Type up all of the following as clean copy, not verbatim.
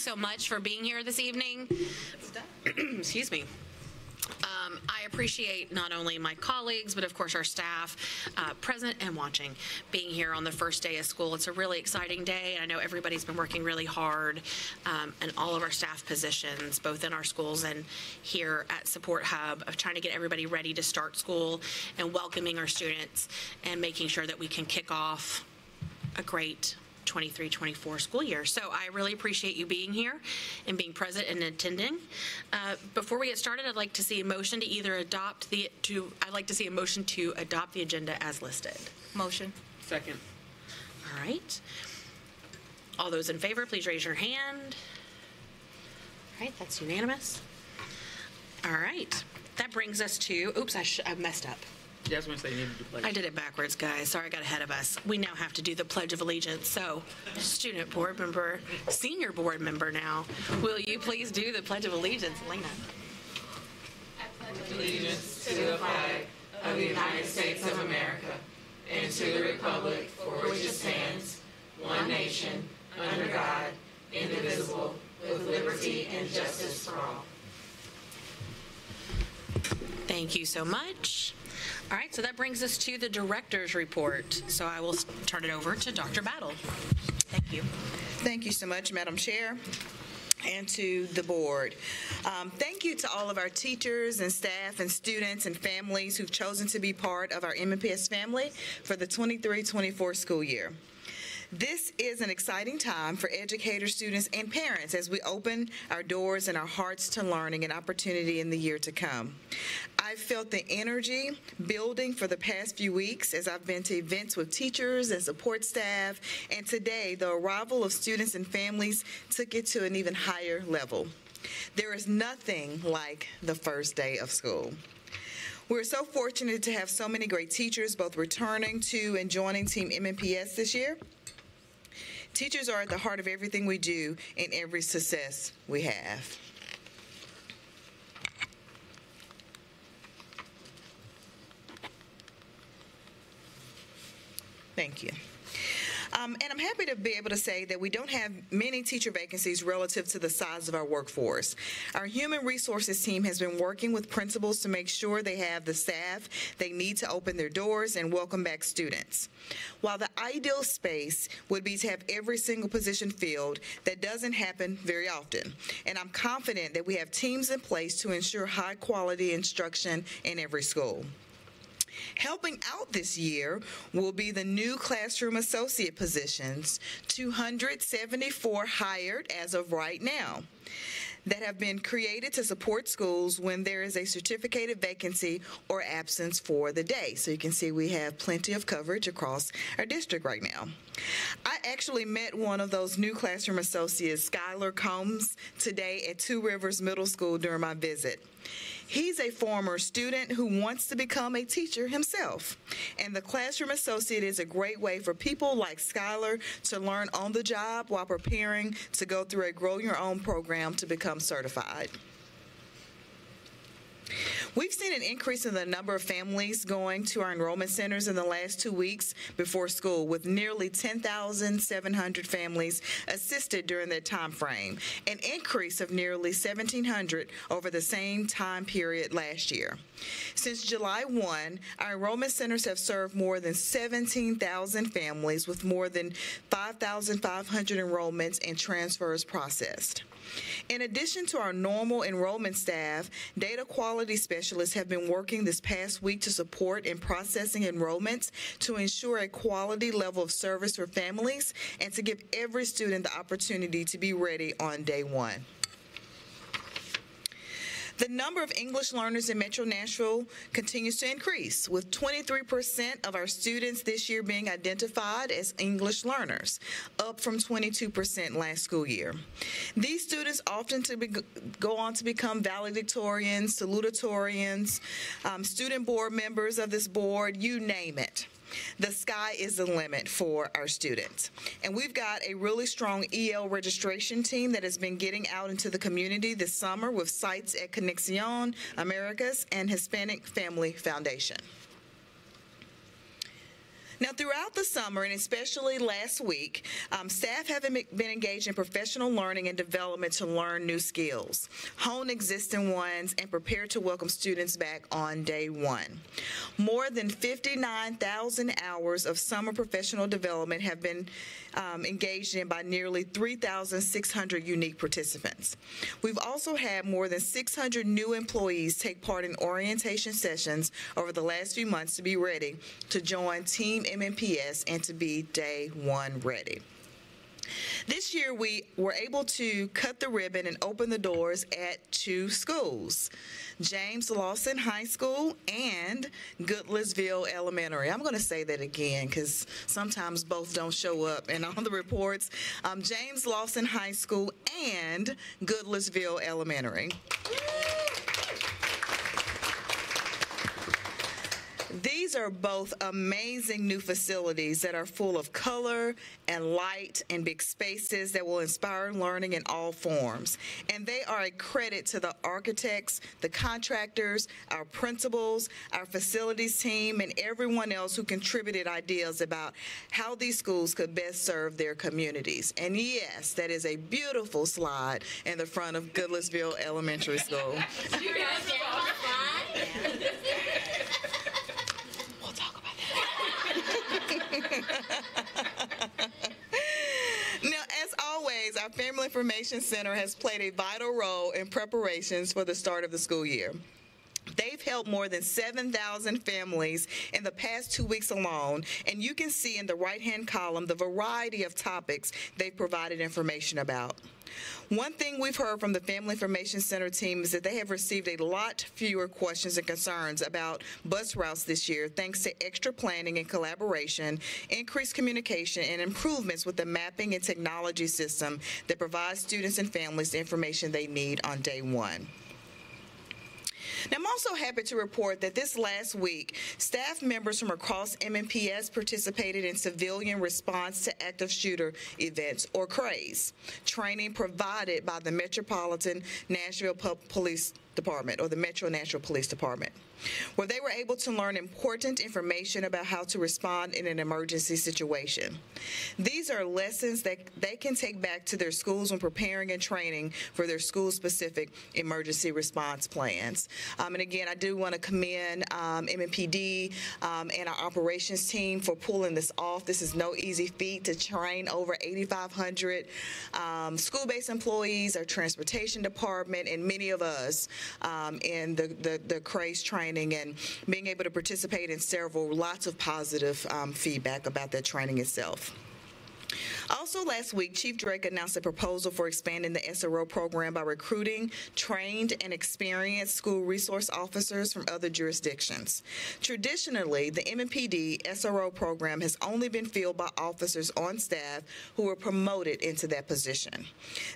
so much for being here this evening. Excuse me. I appreciate not only my colleagues, but of course our staff, present and watching, being here on the first day of school. It's a really exciting day, and I know everybody's been working really hard, and all of our staff positions, both in our schools and here at Support Hub, of trying to get everybody ready to start school and welcoming our students and making sure that we can kick off a great 23-24 school year. So I really appreciate you being here and being present and attending. Before we get started, I'd like to see a motion to either adopt the agenda as listed. Motion. Second. All right. All those in favor, please raise your hand. All right, that's unanimous. All right. That brings us to, oops, I messed up. Yeah, I was going to say you needed to do pledge. I did it backwards, guys. Sorry, I got ahead of us. We now have to do the Pledge of Allegiance. So, student board member, senior board member now, will you please do the Pledge of Allegiance, Elena? I pledge allegiance to the flag of the United States of America and to the republic for which it stands, one nation, under God, indivisible, with liberty and justice for all. Thank you so much. All right, so that brings us to the director's report. So I will turn it over to Dr. Battle. Thank you. Thank you so much, Madam Chair, and to the board. Thank you to all of our teachers and staff and students and families who've chosen to be part of our MNPS family for the 23-24 school year. This is an exciting time for educators, students, and parents as we open our doors and our hearts to learning and opportunity in the year to come. I've felt the energy building for the past few weeks as I've been to events with teachers and support staff, and today the arrival of students and families took it to an even higher level. There is nothing like the first day of school. We're so fortunate to have so many great teachers both returning to and joining Team MNPS this year. Teachers are at the heart of everything we do and every success we have. Thank you. And I'm happy to be able to say that we don't have many teacher vacancies relative to the size of our workforce. Our human resources team has been working with principals to make sure they have the staff they need to open their doors and welcome back students. While the ideal space would be to have every single position filled, that doesn't happen very often. And I'm confident that we have teams in place to ensure high quality instruction in every school. Helping out this year will be the new classroom associate positions, 274 hired as of right now, that have been created to support schools when there is a certificated vacancy or absence for the day. So you can see we have plenty of coverage across our district right now. I actually met one of those new classroom associates, Skylar Combs, today at Two Rivers Middle School during my visit. He's a former student who wants to become a teacher himself. And the classroom associate is a great way for people like Skylar to learn on the job while preparing to go through a Grow Your Own program to become certified. We've seen an increase in the number of families going to our enrollment centers in the last 2 weeks before school, with nearly 10,700 families assisted during that time frame, an increase of nearly 1,700 over the same time period last year. Since July 1, our enrollment centers have served more than 17,000 families with more than 5,500 enrollments and transfers processed. In addition to our normal enrollment staff, data quality specialists have been working this past week to support in processing enrollments to ensure a quality level of service for families and to give every student the opportunity to be ready on day one. The number of English learners in Metro Nashville continues to increase, with 23% of our students this year being identified as English learners, up from 22% last school year. These students often go on to become valedictorians, salutatorians, student board members of this board, you name it. The sky is the limit for our students. And we've got a really strong EL registration team that has been getting out into the community this summer with sites at Conexion, Americas, and Hispanic Family Foundation. Now, throughout the summer, and especially last week, staff have been engaged in professional learning and development to learn new skills, hone existing ones, and prepare to welcome students back on day one. More than 59,000 hours of summer professional development have been engaged in by nearly 3,600 unique participants. We've also had more than 600 new employees take part in orientation sessions over the last few months to be ready to join Team MNPS and to be day one ready. This year, we were able to cut the ribbon and open the doors at 2 schools, James Lawson High School and Goodlettsville Elementary. I'm going to say that again because sometimes both don't show up in all the reports. James Lawson High School and Goodlettsville Elementary. These are both amazing new facilities that are full of color and light and big spaces that will inspire learning in all forms. And they are a credit to the architects, the contractors, our principals, our facilities team, and everyone else who contributed ideas about how these schools could best serve their communities. And yes, that is a beautiful slide in the front of Goodlettsville Elementary School. You guys are on the slide? Now, as always, our Family Information Center has played a vital role in preparations for the start of the school year. They've helped more than 7,000 families in the past 2 weeks alone, and you can see in the right-hand column the variety of topics they've provided information about. One thing we've heard from the Family Information Center team is that they have received a lot fewer questions and concerns about bus routes this year thanks to extra planning and collaboration, increased communication, and improvements with the mapping and technology system that provides students and families the information they need on day one. Now, I'm also happy to report that this last week, staff members from across MNPS participated in Civilian Response to Active Shooter Events, or CRAZE, training provided by the Metropolitan Nashville Police Department, or the Metro Nashville Police Department, where they were able to learn important information about how to respond in an emergency situation. These are lessons that they can take back to their schools when preparing and training for their school-specific emergency response plans. And again, I do want to commend MNPD and our operations team for pulling this off. This is no easy feat to train over 8,500 school-based employees, our transportation department, and many of us in the CRAZE training, and being able to participate in several, lots of positive feedback about that training itself. Also last week, Chief Drake announced a proposal for expanding the SRO program by recruiting trained and experienced school resource officers from other jurisdictions. Traditionally, the MNPD SRO program has only been filled by officers on staff who were promoted into that position.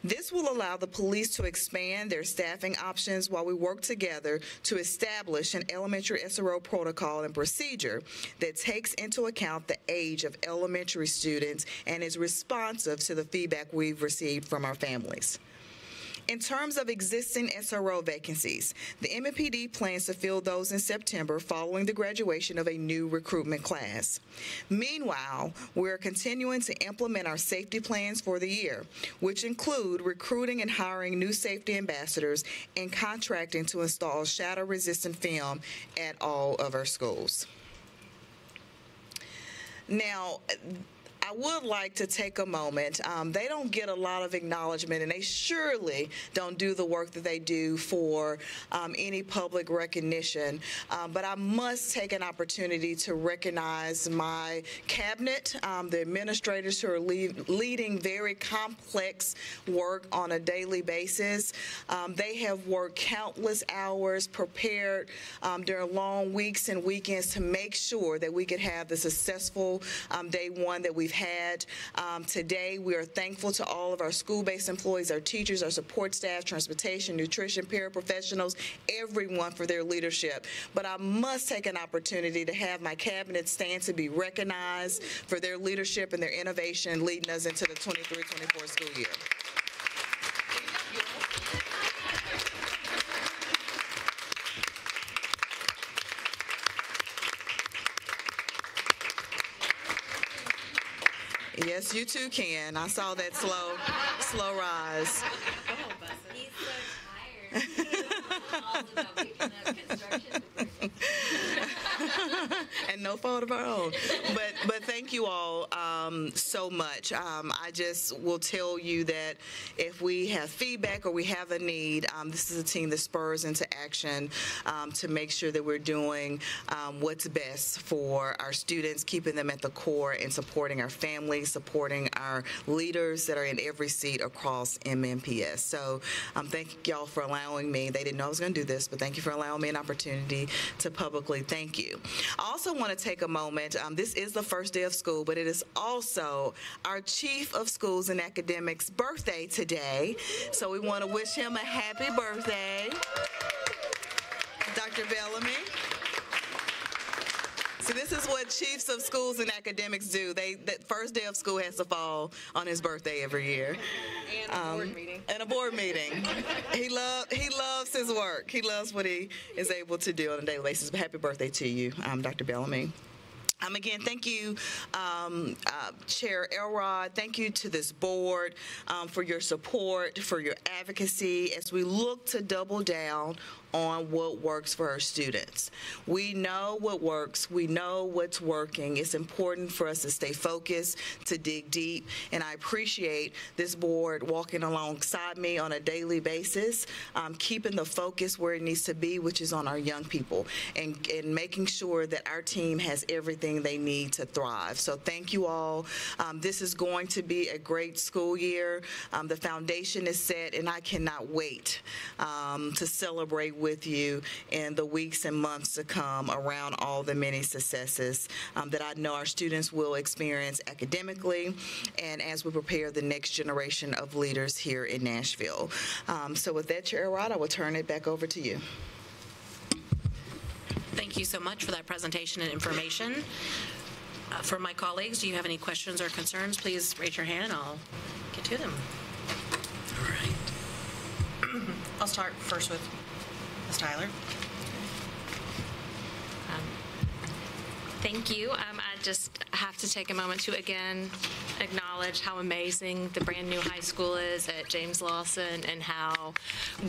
This will allow the police to expand their staffing options while we work together to establish an elementary SRO protocol and procedure that takes into account the age of elementary students and is responsive to the feedback we've received from our families. In terms of existing SRO vacancies, the MNPD plans to fill those in September following the graduation of a new recruitment class. Meanwhile, we're continuing to implement our safety plans for the year, which include recruiting and hiring new safety ambassadors and contracting to install shatter-resistant film at all of our schools. Now, I would like to take a moment. They don't get a lot of acknowledgement, and they surely don't do the work that they do for any public recognition. But I must take an opportunity to recognize my cabinet, the administrators who are leading very complex work on a daily basis. They have worked countless hours, prepared during long weeks and weekends to make sure that we could have the successful day one that we've had. Today, we are thankful to all of our school-based employees, our teachers, our support staff, transportation, nutrition, paraprofessionals, everyone for their leadership. But I must take an opportunity to have my cabinet stand to be recognized for their leadership and their innovation leading us into the 23-24 school year. Yes, you too can. I saw that slow rise. He's so tired. All about picking up construction debris. And no fault of our own. But thank you all so much. I just will tell you that if we have feedback or we have a need, this is a team that spurs into action to make sure that we're doing what's best for our students, keeping them at the core and supporting our families, supporting our leaders that are in every seat across MNPS. So thank y'all for allowing me. They didn't know I was going to do this, but thank you for allowing me an opportunity to publicly thank you. I also want to take a moment. This is the first day of school, but it is also our Chief of Schools and Academics' birthday today. So we want to wish him a happy birthday. Dr. Bellamy. So this is what chiefs of schools and academics do. That first day of school has to fall on his birthday every year. And a board meeting. And a board meeting. He loves his work. He loves what he is able to do on a daily basis. But happy birthday to you, Dr. Bellamy. Again, thank you, Chair Elrod. Thank you to this board for your support, for your advocacy as we look to double down on what works for our students. We know what works. We know what's working. It's important for us to stay focused, to dig deep, and I appreciate this board walking alongside me on a daily basis, keeping the focus where it needs to be, which is on our young people, and making sure that our team has everything they need to thrive. So thank you all. This is going to be a great school year. The foundation is set, and I cannot wait to celebrate with you in the weeks and months to come around all the many successes that I know our students will experience academically and as we prepare the next generation of leaders here in Nashville. So with that, Chair Elrod, I will turn it back over to you. Thank you so much for that presentation and information. For my colleagues, do you have any questions or concerns? Please raise your hand. I'll get to them. All right. I'll start first with Ms. Tyler. Thank you. I just have to take a moment to again acknowledge how amazing the brand new high school is at James Lawson and how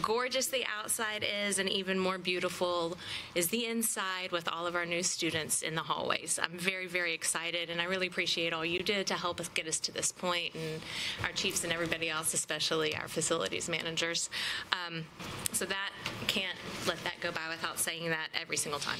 gorgeous the outside is, and even more beautiful is the inside with all of our new students in the hallways. I'm very, very excited, and I really appreciate all you did to help us get us to this point, and our chiefs and everybody else, especially our facilities managers. So that, can't let that go by without saying that every single time.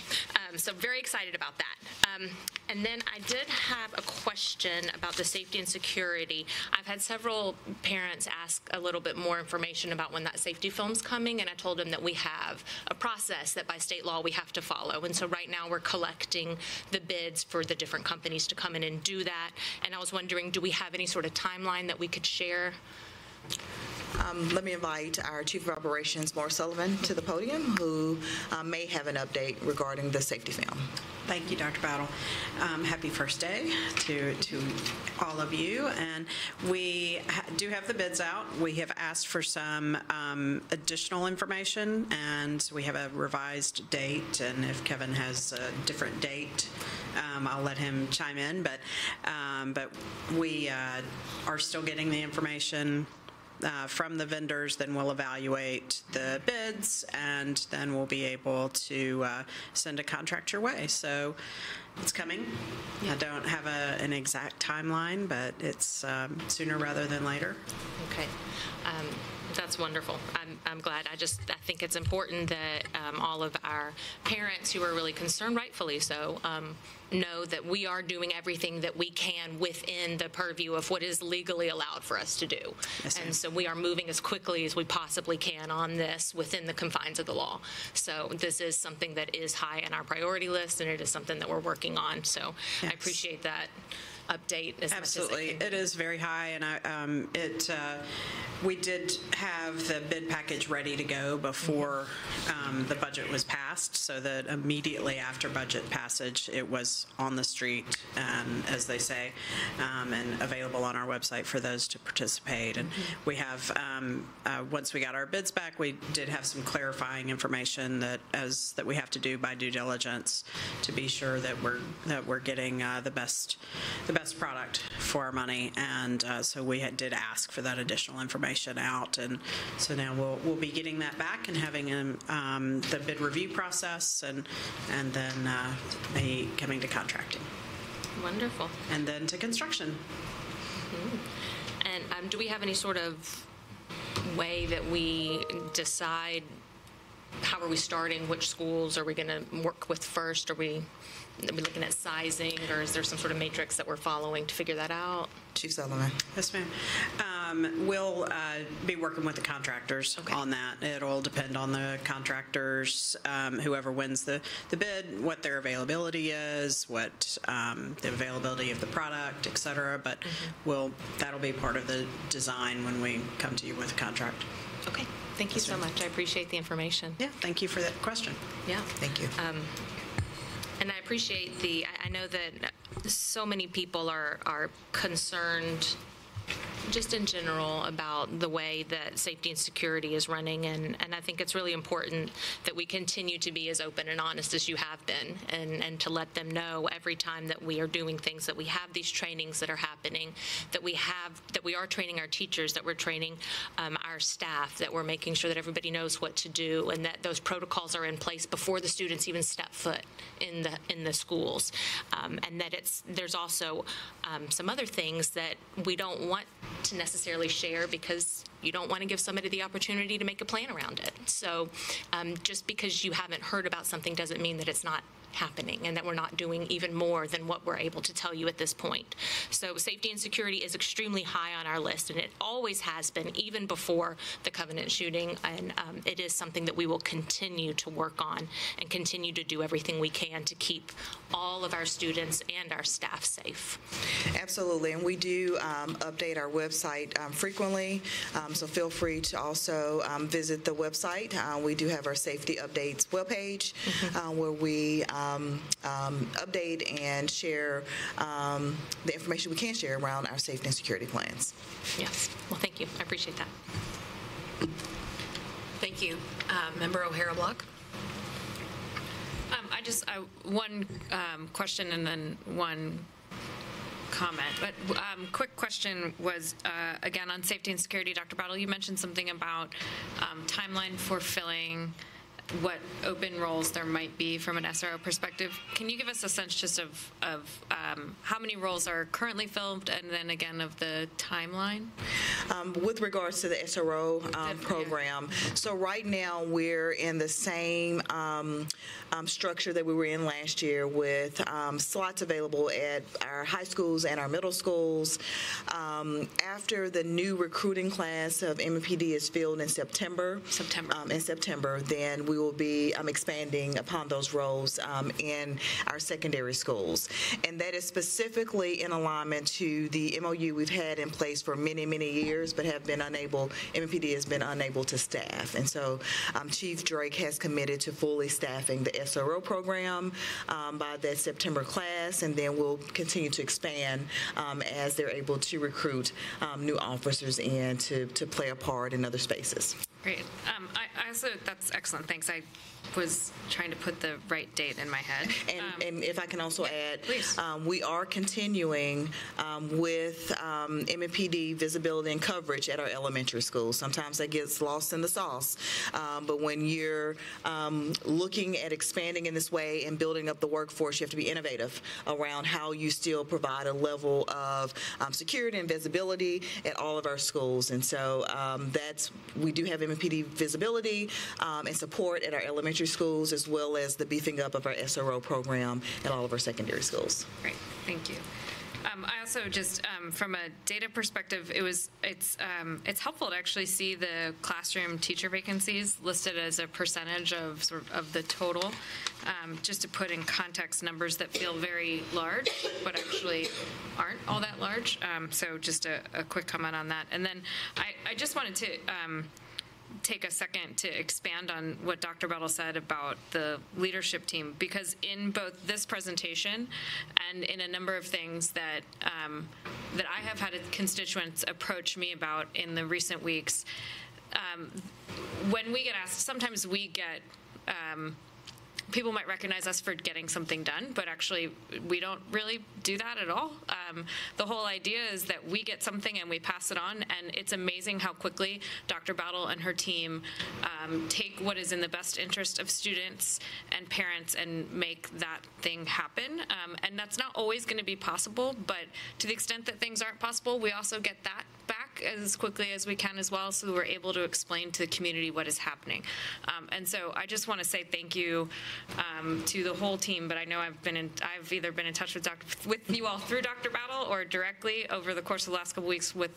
So very excited about that. And then I did have a question about the safety and security. I've had several parents ask a little bit more information about when that safety film's coming, and I told them that we have a process that by state law we have to follow. And so right now we're collecting the bids for the different companies to come in and do that. And I was wondering, do we have any sort of timeline that we could share? Let me invite our Chief of Operations, Maura Sullivan, to the podium, who may have an update regarding the safety film. Thank you, Dr. Battle. Happy first day to all of you. And we do have the bids out. We have asked for some additional information, and we have a revised date. And if Kevin has a different date, I'll let him chime in. But we are still getting the information from the vendors. Then we'll evaluate the bids, and then we'll be able to send a contract your way. So it's coming. I don't have an exact timeline, but it's sooner rather than later. Okay. That's wonderful. I'm glad. I think it's important that all of our parents who are really concerned, rightfully so, know that we are doing everything that we can within the purview of what is legally allowed for us to do. Yes, and so we are moving as quickly as we possibly can on this within the confines of the law. So this is something that is high on our priority list, and it is something that we're working on. So yes. I appreciate that update as Absolutely. much as I can. It is very high, and we did have the bid package ready to go before the budget was passed, so that immediately after budget passage it was on the street, as they say, and available on our website for those to participate. And we have, once we got our bids back, we did have some clarifying information that we have to do by due diligence to be sure that we're getting the best best product for our money, and so we did ask for that additional information out, and so now we'll be getting that back and having the bid review process, and then be coming to contracting, Wonderful. and then to construction. And do we have any sort of way that we decide how are we starting, which schools are we going to work with first? Are we looking at sizing, or is there some sort of matrix that we're following to figure that out? Chief Sullivan. Yes, ma'am. We'll be working with the contractors on that. It'll depend on the contractors, whoever wins the bid, what their availability is, what the availability of the product, et cetera. But that'll be part of the design when we come to you with a contract. Okay. Thank you so much. I appreciate the information. Yeah, thank you for that question. Yeah. Thank you. And I appreciate I know that so many people are concerned just in general about the way that safety and security is running, and I think it's really important that we continue to be as open and honest as you have been, and to let them know every time that we are doing things, that we have these trainings that are happening, that we are training our teachers, that we're training our staff, that we're making sure that everybody knows what to do, and that those protocols are in place before the students even step foot in the schools, and that there's also some other things that we don't want to necessarily share because you don't want to give somebody the opportunity to make a plan around it. So just because you haven't heard about something doesn't mean that it's not happening and that we're not doing even more than what we're able to tell you at this point. So safety and security is extremely high on our list, and it always has been, even before the Covenant shooting, and it is something that we will continue to work on and continue to do everything we can to keep all of our students and our staff safe. Absolutely, and we do update our website frequently, so feel free to also visit the website. We do have our safety updates webpage where we update and share the information we can share around our safety and security plans. Yes. Well, thank you. I appreciate that. Thank you. Member O'Hara Block. One question and then one comment. But quick question was, again, on safety and security, Dr. Battle, you mentioned something about timeline for filling what open roles there might be from an SRO perspective. Can you give us a sense just of how many roles are currently filled, and then again of the timeline? With regards to the SRO program, so right now we're in the same structure that we were in last year, with slots available at our high schools and our middle schools. After the new recruiting class of MNPD is filled in September, then we will be expanding upon those roles in our secondary schools. And that is specifically in alignment to the MOU we've had in place for many, many years, but MNPD has been unable to staff. And so Chief Drake has committed to fully staffing the SRO program by that September class, and then we'll continue to expand as they're able to recruit new officers in to play a part in other spaces. Great. I also, that's excellent. Thanks. I was trying to put the right date in my head. And if I can also add, please. We are continuing with MNPD visibility and coverage at our elementary schools. Sometimes that gets lost in the sauce, but when you're looking at expanding in this way and building up the workforce, you have to be innovative around how you still provide a level of security and visibility at all of our schools. And so we do have MNPD visibility and support at our elementary schools, as well as the beefing up of our SRO program at all of our secondary schools. Great, thank you. I also just, from a data perspective, it's helpful to actually see the classroom teacher vacancies listed as a percentage of the total, just to put in context numbers that feel very large, but actually aren't all that large. So just a quick comment on that. And then I just wanted to take a second to expand on what Dr. Battle said about the leadership team, because in both this presentation and in a number of things that I have had constituents approach me about in the recent weeks, when we get asked, sometimes we get people might recognize us for getting something done, but actually we don't really do that at all. The whole idea is that we get something and we pass it on, and it's amazing how quickly Dr. Battle and her team take what is in the best interest of students and parents and make that thing happen. And that's not always going to be possible, but to the extent that things aren't possible, we also get that back as quickly as we can as well, so that we're able to explain to the community what is happening. And so I just want to say thank you to the whole team, but I know I've either been in touch with you all through Dr. Battle or directly over the course of the last couple weeks with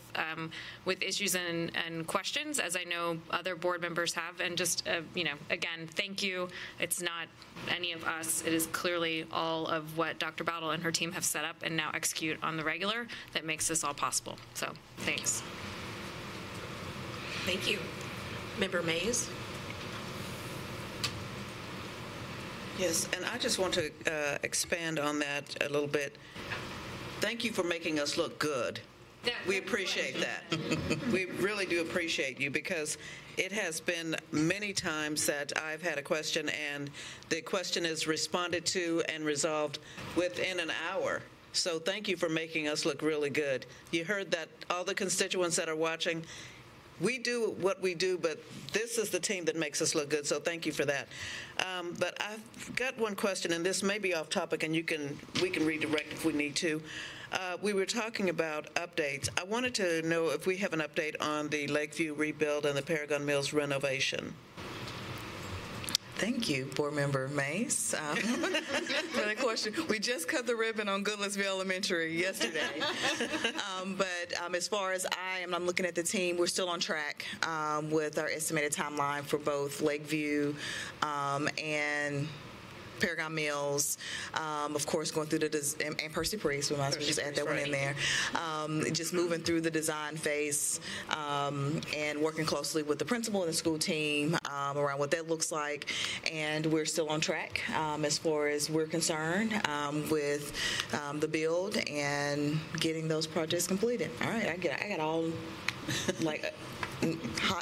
issues and questions, as I know other board members have. And just, again, thank you. It's not any of us. It is clearly all of what Dr. Battle and her team have set up and now execute on the regular that makes this all possible. So thanks. Thank you. Member Mays? Yes, and I just want to expand on that a little bit. Thank you for making us look good. We appreciate that. We really do appreciate you, because it has been many times that I've had a question and the question is responded to and resolved within an hour. So thank you for making us look really good. You heard that, all the constituents that are watching, we do what we do, but this is the team that makes us look good, so thank you for that. But I've got one question, and this may be off topic, and we can redirect if we need to. We were talking about updates. I wanted to know if we have an update on the Lakeview rebuild and the Paragon Mills renovation. Thank you, Board Member Mays, for the question. We just cut the ribbon on Goodlettsville Elementary yesterday. But as far as I'm looking at the team, we're still on track with our estimated timeline for both Lakeview and Paragon Mills, of course, going through and Percy Priest, we might as well just add that one in there. Just moving through the design phase and working closely with the principal and the school team around what that looks like. And we're still on track as far as we're concerned with the build and getting those projects completed. All right, I got all like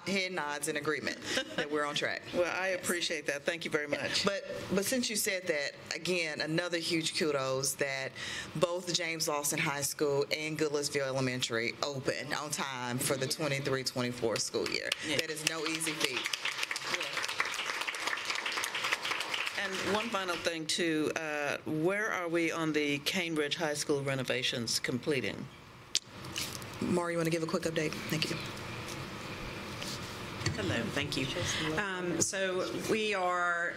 head nods in agreement that we're on track. Well, I appreciate that. Thank you very much. But since you said that, again, another huge kudos that both James Lawson High School and Goodlettsville Elementary open on time for the 23-24 school year. Yeah. That is no easy feat. Yeah. And one final thing, too. Where are we on the Cambridge High School renovations completing? Maury, you want to give a quick update? Thank you. Hello, thank you. So we are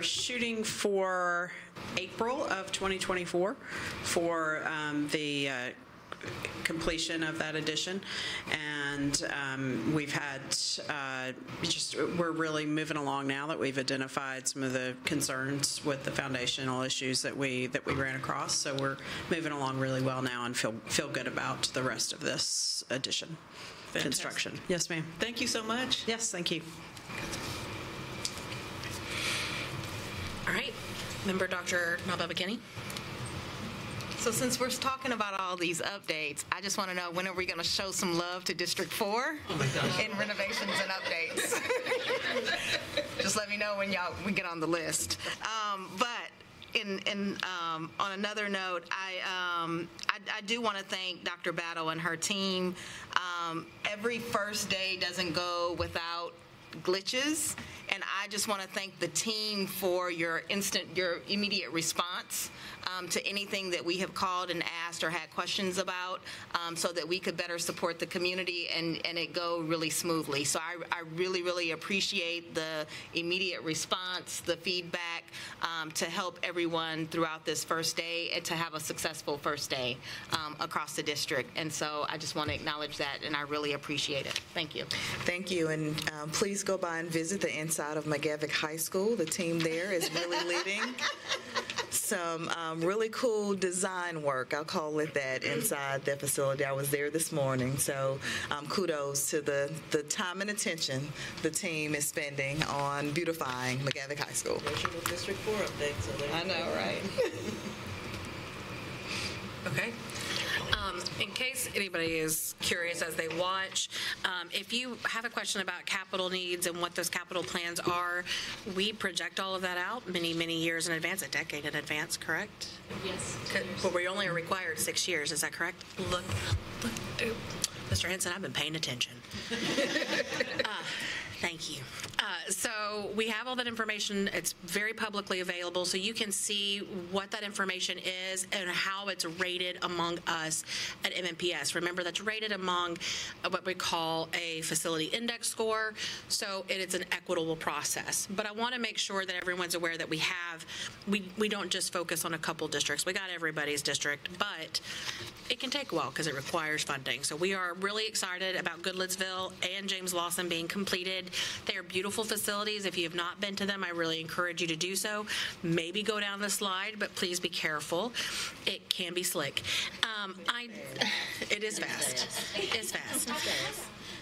shooting for April of 2024 for the completion of that addition, and we've had we're really moving along now that we've identified some of the concerns with the foundational issues that we ran across. So we're moving along really well now and feel good about the rest of this addition. Construction. Yes, ma'am. Thank you so much. Yes, thank you. All right. Member Dr. Melba McKinney. So since we're talking about all these updates, I just want to know, when are we going to show some love to District 4 in renovations and updates? Just let me know when we get on the list. But on another note, I do want to thank Dr. Battle and her team. Every first day doesn't go without glitches, and I just want to thank the team for your immediate response to anything that we have called and asked or had questions about, so that we could better support the community and it go really smoothly. So I really, really appreciate the immediate response, the feedback, to help everyone throughout this first day and to have a successful first day across the district. And so I just want to acknowledge that, and I really appreciate it. Thank you. Thank you, and please go by and visit the inside of McGavick High School. The team there is really leading some really cool design work, I'll call it that, inside that facility. I was there this morning, so kudos to the time and attention the team is spending on beautifying McGavick High School. There's your District 4 update. So I know, right? Okay. In case anybody is curious as they watch, if you have a question about capital needs and what those capital plans are, we project all of that out many, many years in advance, a decade in advance, correct? Yes. But we only are required 6 years, is that correct? Look, Mr. Henson, I've been paying attention. Thank you. So we have all that information. It's very publicly available, so you can see what that information is and how it's rated among us at MNPS. Remember, that's rated among what we call a facility index score, so it's an equitable process. But I want to make sure that everyone's aware that we don't just focus on a couple districts. We got everybody's district, but it can take a while because it requires funding. So we are really excited about Goodlettsville and James Lawson being completed. They are beautiful facilities. If you have not been to them, I really encourage you to do so. Maybe go down the slide, but please be careful. It can be slick. It is fast. It's fast.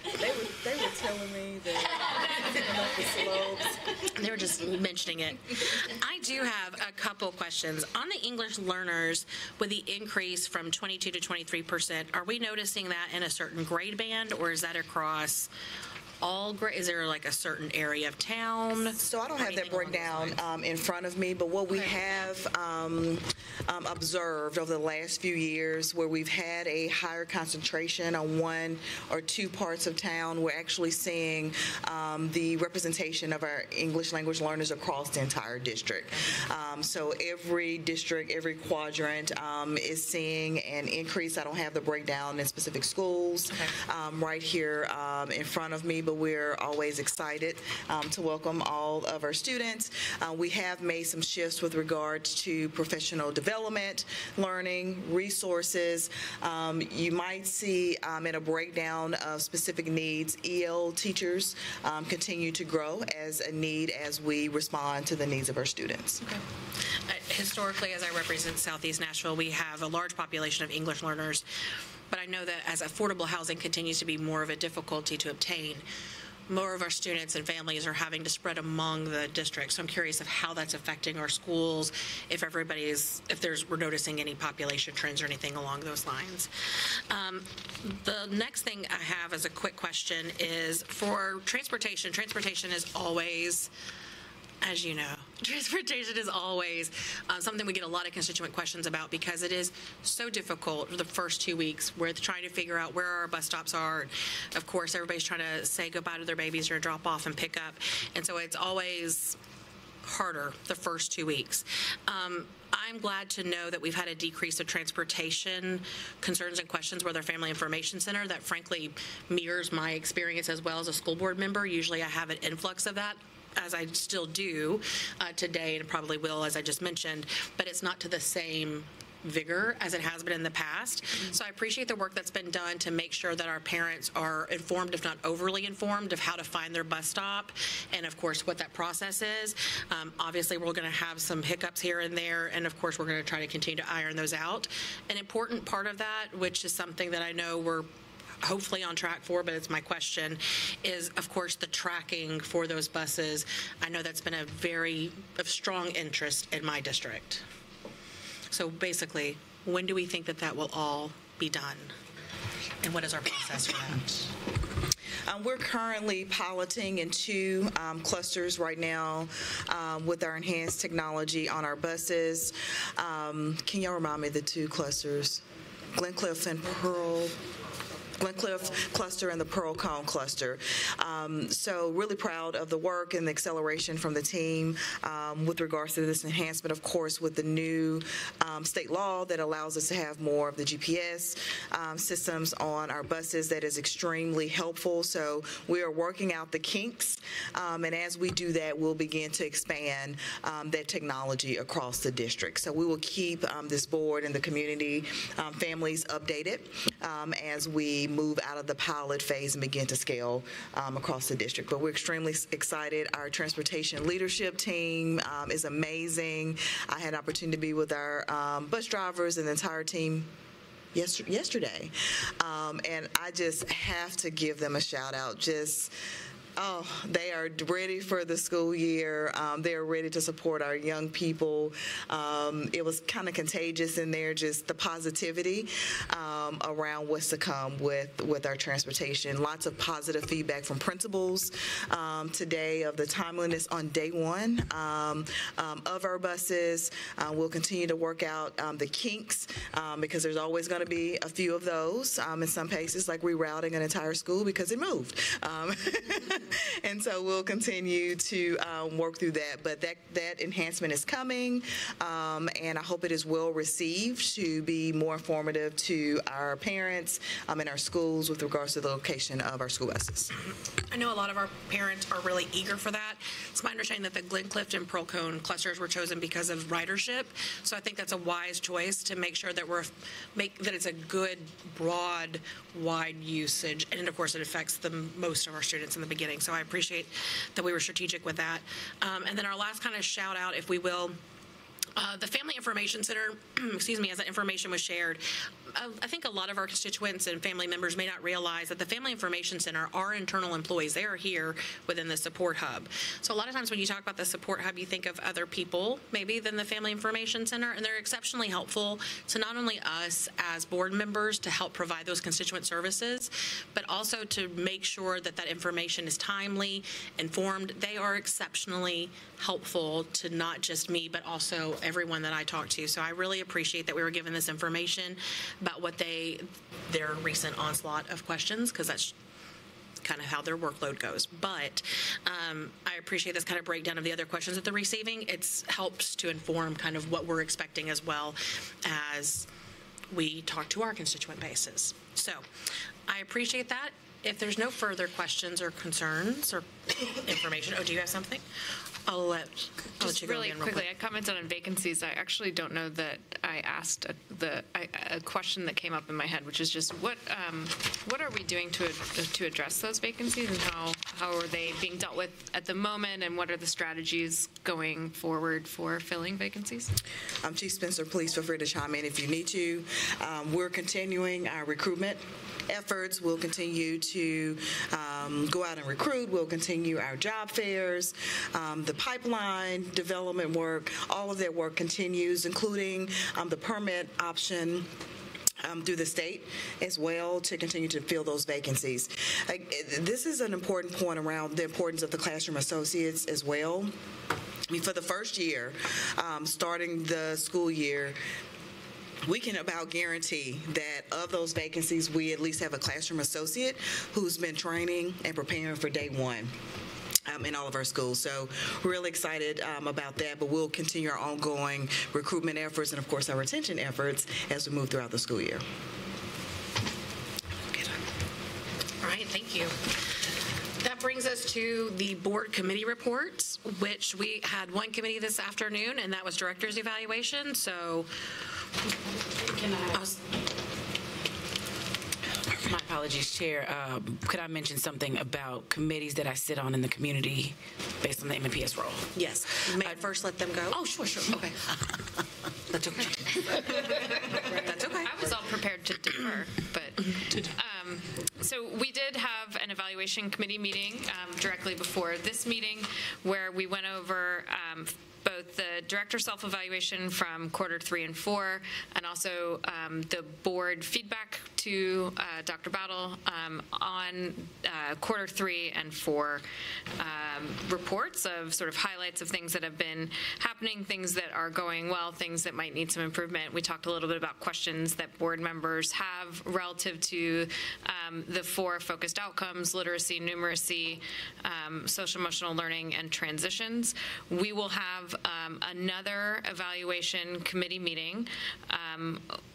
They were telling me that the slopes. They were just mentioning it. I do have a couple questions. On the English learners, with the increase from 22 to 23%, are we noticing that in a certain grade band, or is that across all grade? Is there like a certain area of town? So I don't have that breakdown in front of me, but what we have observed over the last few years, where we've had a higher concentration on one or two parts of town, we're actually seeing the representation of our English language learners across the entire district. So every district, every quadrant is seeing an increase. I don't have the breakdown in specific schools right here in front of me, but we're always excited to welcome all of our students. We have made some shifts with regards to professional development, learning, resources. You might see in a breakdown of specific needs, EL teachers continue to grow as a need as we respond to the needs of our students. Okay. Historically, as I represent Southeast Nashville, we have a large population of English learners, but I know that as affordable housing continues to be more of a difficulty to obtain, more of our students and families are having to spread among the districts. So I'm curious of how that's affecting our schools, if we're noticing any population trends or anything along those lines. The next thing I have as a quick question is for transportation. Transportation is always, as you know, transportation is always something we get a lot of constituent questions about, because it is so difficult for the first 2 weeks with trying to figure out where our bus stops are. Of course, everybody's trying to say goodbye to their babies or drop off and pick up. And so it's always harder the first 2 weeks. I'm glad to know that we've had a decrease of transportation concerns and questions with our Family Information Center that frankly mirrors my experience as well as a school board member. Usually I have an influx of that, as I still do today, and probably will, as I just mentioned, but it's not to the same vigor as it has been in the past. So I appreciate the work that's been done to make sure that our parents are informed, if not overly informed, of how to find their bus stop and, of course, what that process is. Obviously, we're going to have some hiccups here and there, and, of course, we're going to try to continue to iron those out. An important part of that, which is something that I know we're hopefully on track for, but it's my question, is, of course, the tracking for those buses. I know that's been of strong interest in my district. So basically, when do we think that will all be done? And what is our process for that? We're currently piloting in 2 clusters right now with our enhanced technology on our buses. Can y'all remind me of the 2 clusters? Glencliff and Pearl. Glencliff cluster and the Pearl Cone cluster. So really proud of the work and the acceleration from the team with regards to this enhancement, of course, with the new state law that allows us to have more of the GPS systems on our buses. That is extremely helpful. So we are working out the kinks, and as we do that, we'll begin to expand that technology across the district. So we will keep this board and the community families updated as we move out of the pilot phase and begin to scale across the district. But we're extremely excited. Our transportation leadership team is amazing. I had an opportunity to be with our bus drivers and the entire team yesterday. And I just have to give them a shout out. They are ready for the school year. They are ready to support our young people. It was kind of contagious in there, just the positivity. around what's to come with our transportation. Lots of positive feedback from principals today of the timeliness on day one of our buses. We'll continue to work out the kinks because there's always going to be a few of those in some cases, like rerouting an entire school because it moved. And so we'll continue to work through that. But that enhancement is coming, and I hope it is well received to be more informative to our parents and our schools with regards to the location of our school buses. I know a lot of our parents are really eager for that. It's my understanding that the Glencliff and Pearl-Cone clusters were chosen because of ridership. So I think that's a wise choice to make sure that that it's a good, broad, wide usage. And of course, it affects most of our students in the beginning. So I appreciate that we were strategic with that. And then our last kind of shout out, if we will, the Family Information Center, excuse me, as that information was shared, I think a lot of our constituents and family members may not realize that the Family Information Center are internal employees. They are here within the support hub. So a lot of times when you talk about the support hub, you think of other people maybe than the Family Information Center, and they're exceptionally helpful to not only us as board members to help provide those constituent services, but also to make sure that that information is timely, informed. They are exceptionally helpful to not just me, but also everyone that I talk to. So I really appreciate that we were given this information about what their recent onslaught of questions, because that's kind of how their workload goes. But I appreciate this kind of breakdown of the other questions that they're receiving. It helps to inform kind of what we're expecting as well as we talk to our constituent bases. So I appreciate that. If there's no further questions or concerns or information, do you have something? I'll let you go really again quickly, I commented on vacancies. I actually don't know that I asked a question that came up in my head, which is just what are we doing to address those vacancies, and how are they being dealt with at the moment, and what are the strategies going forward for filling vacancies? Chief Spencer, please feel free to chime in if you need to. We're continuing our recruitment efforts. We'll continue to go out and recruit. We'll continue our job fairs, the pipeline development work. All of that work continues, including the permit option through the state as well, to continue to fill those vacancies. This is an important point around the importance of the classroom associates as well. I mean, for the first year, starting the school year, we can about guarantee that of those vacancies, we at least have a classroom associate who's been training and preparing for day one in all of our schools. So we're really excited about that, but we'll continue our ongoing recruitment efforts and, of course, our retention efforts as we move throughout the school year. All right, thank you. That brings us to the board committee reports, which we had one committee this afternoon, and that was director's evaluation. So My apologies, Chair. Could I mention something about committees that I sit on in the community based on the MNPS role? yes, may I first let them go? Oh, sure. Okay. That's okay. That's okay. I was all prepared to defer, but so we did have an evaluation committee meeting directly before this meeting where we went over both the director self-evaluation from quarter 3 and 4, and also the board feedback to Dr. Battle on quarter 3 and 4 reports of sort of highlights of things that have been happening, things that are going well, things that might need some improvement. We talked a little bit about questions that board members have relative to the 4 focused outcomes: literacy, numeracy, social emotional learning, and transitions. We will have another evaluation committee meeting,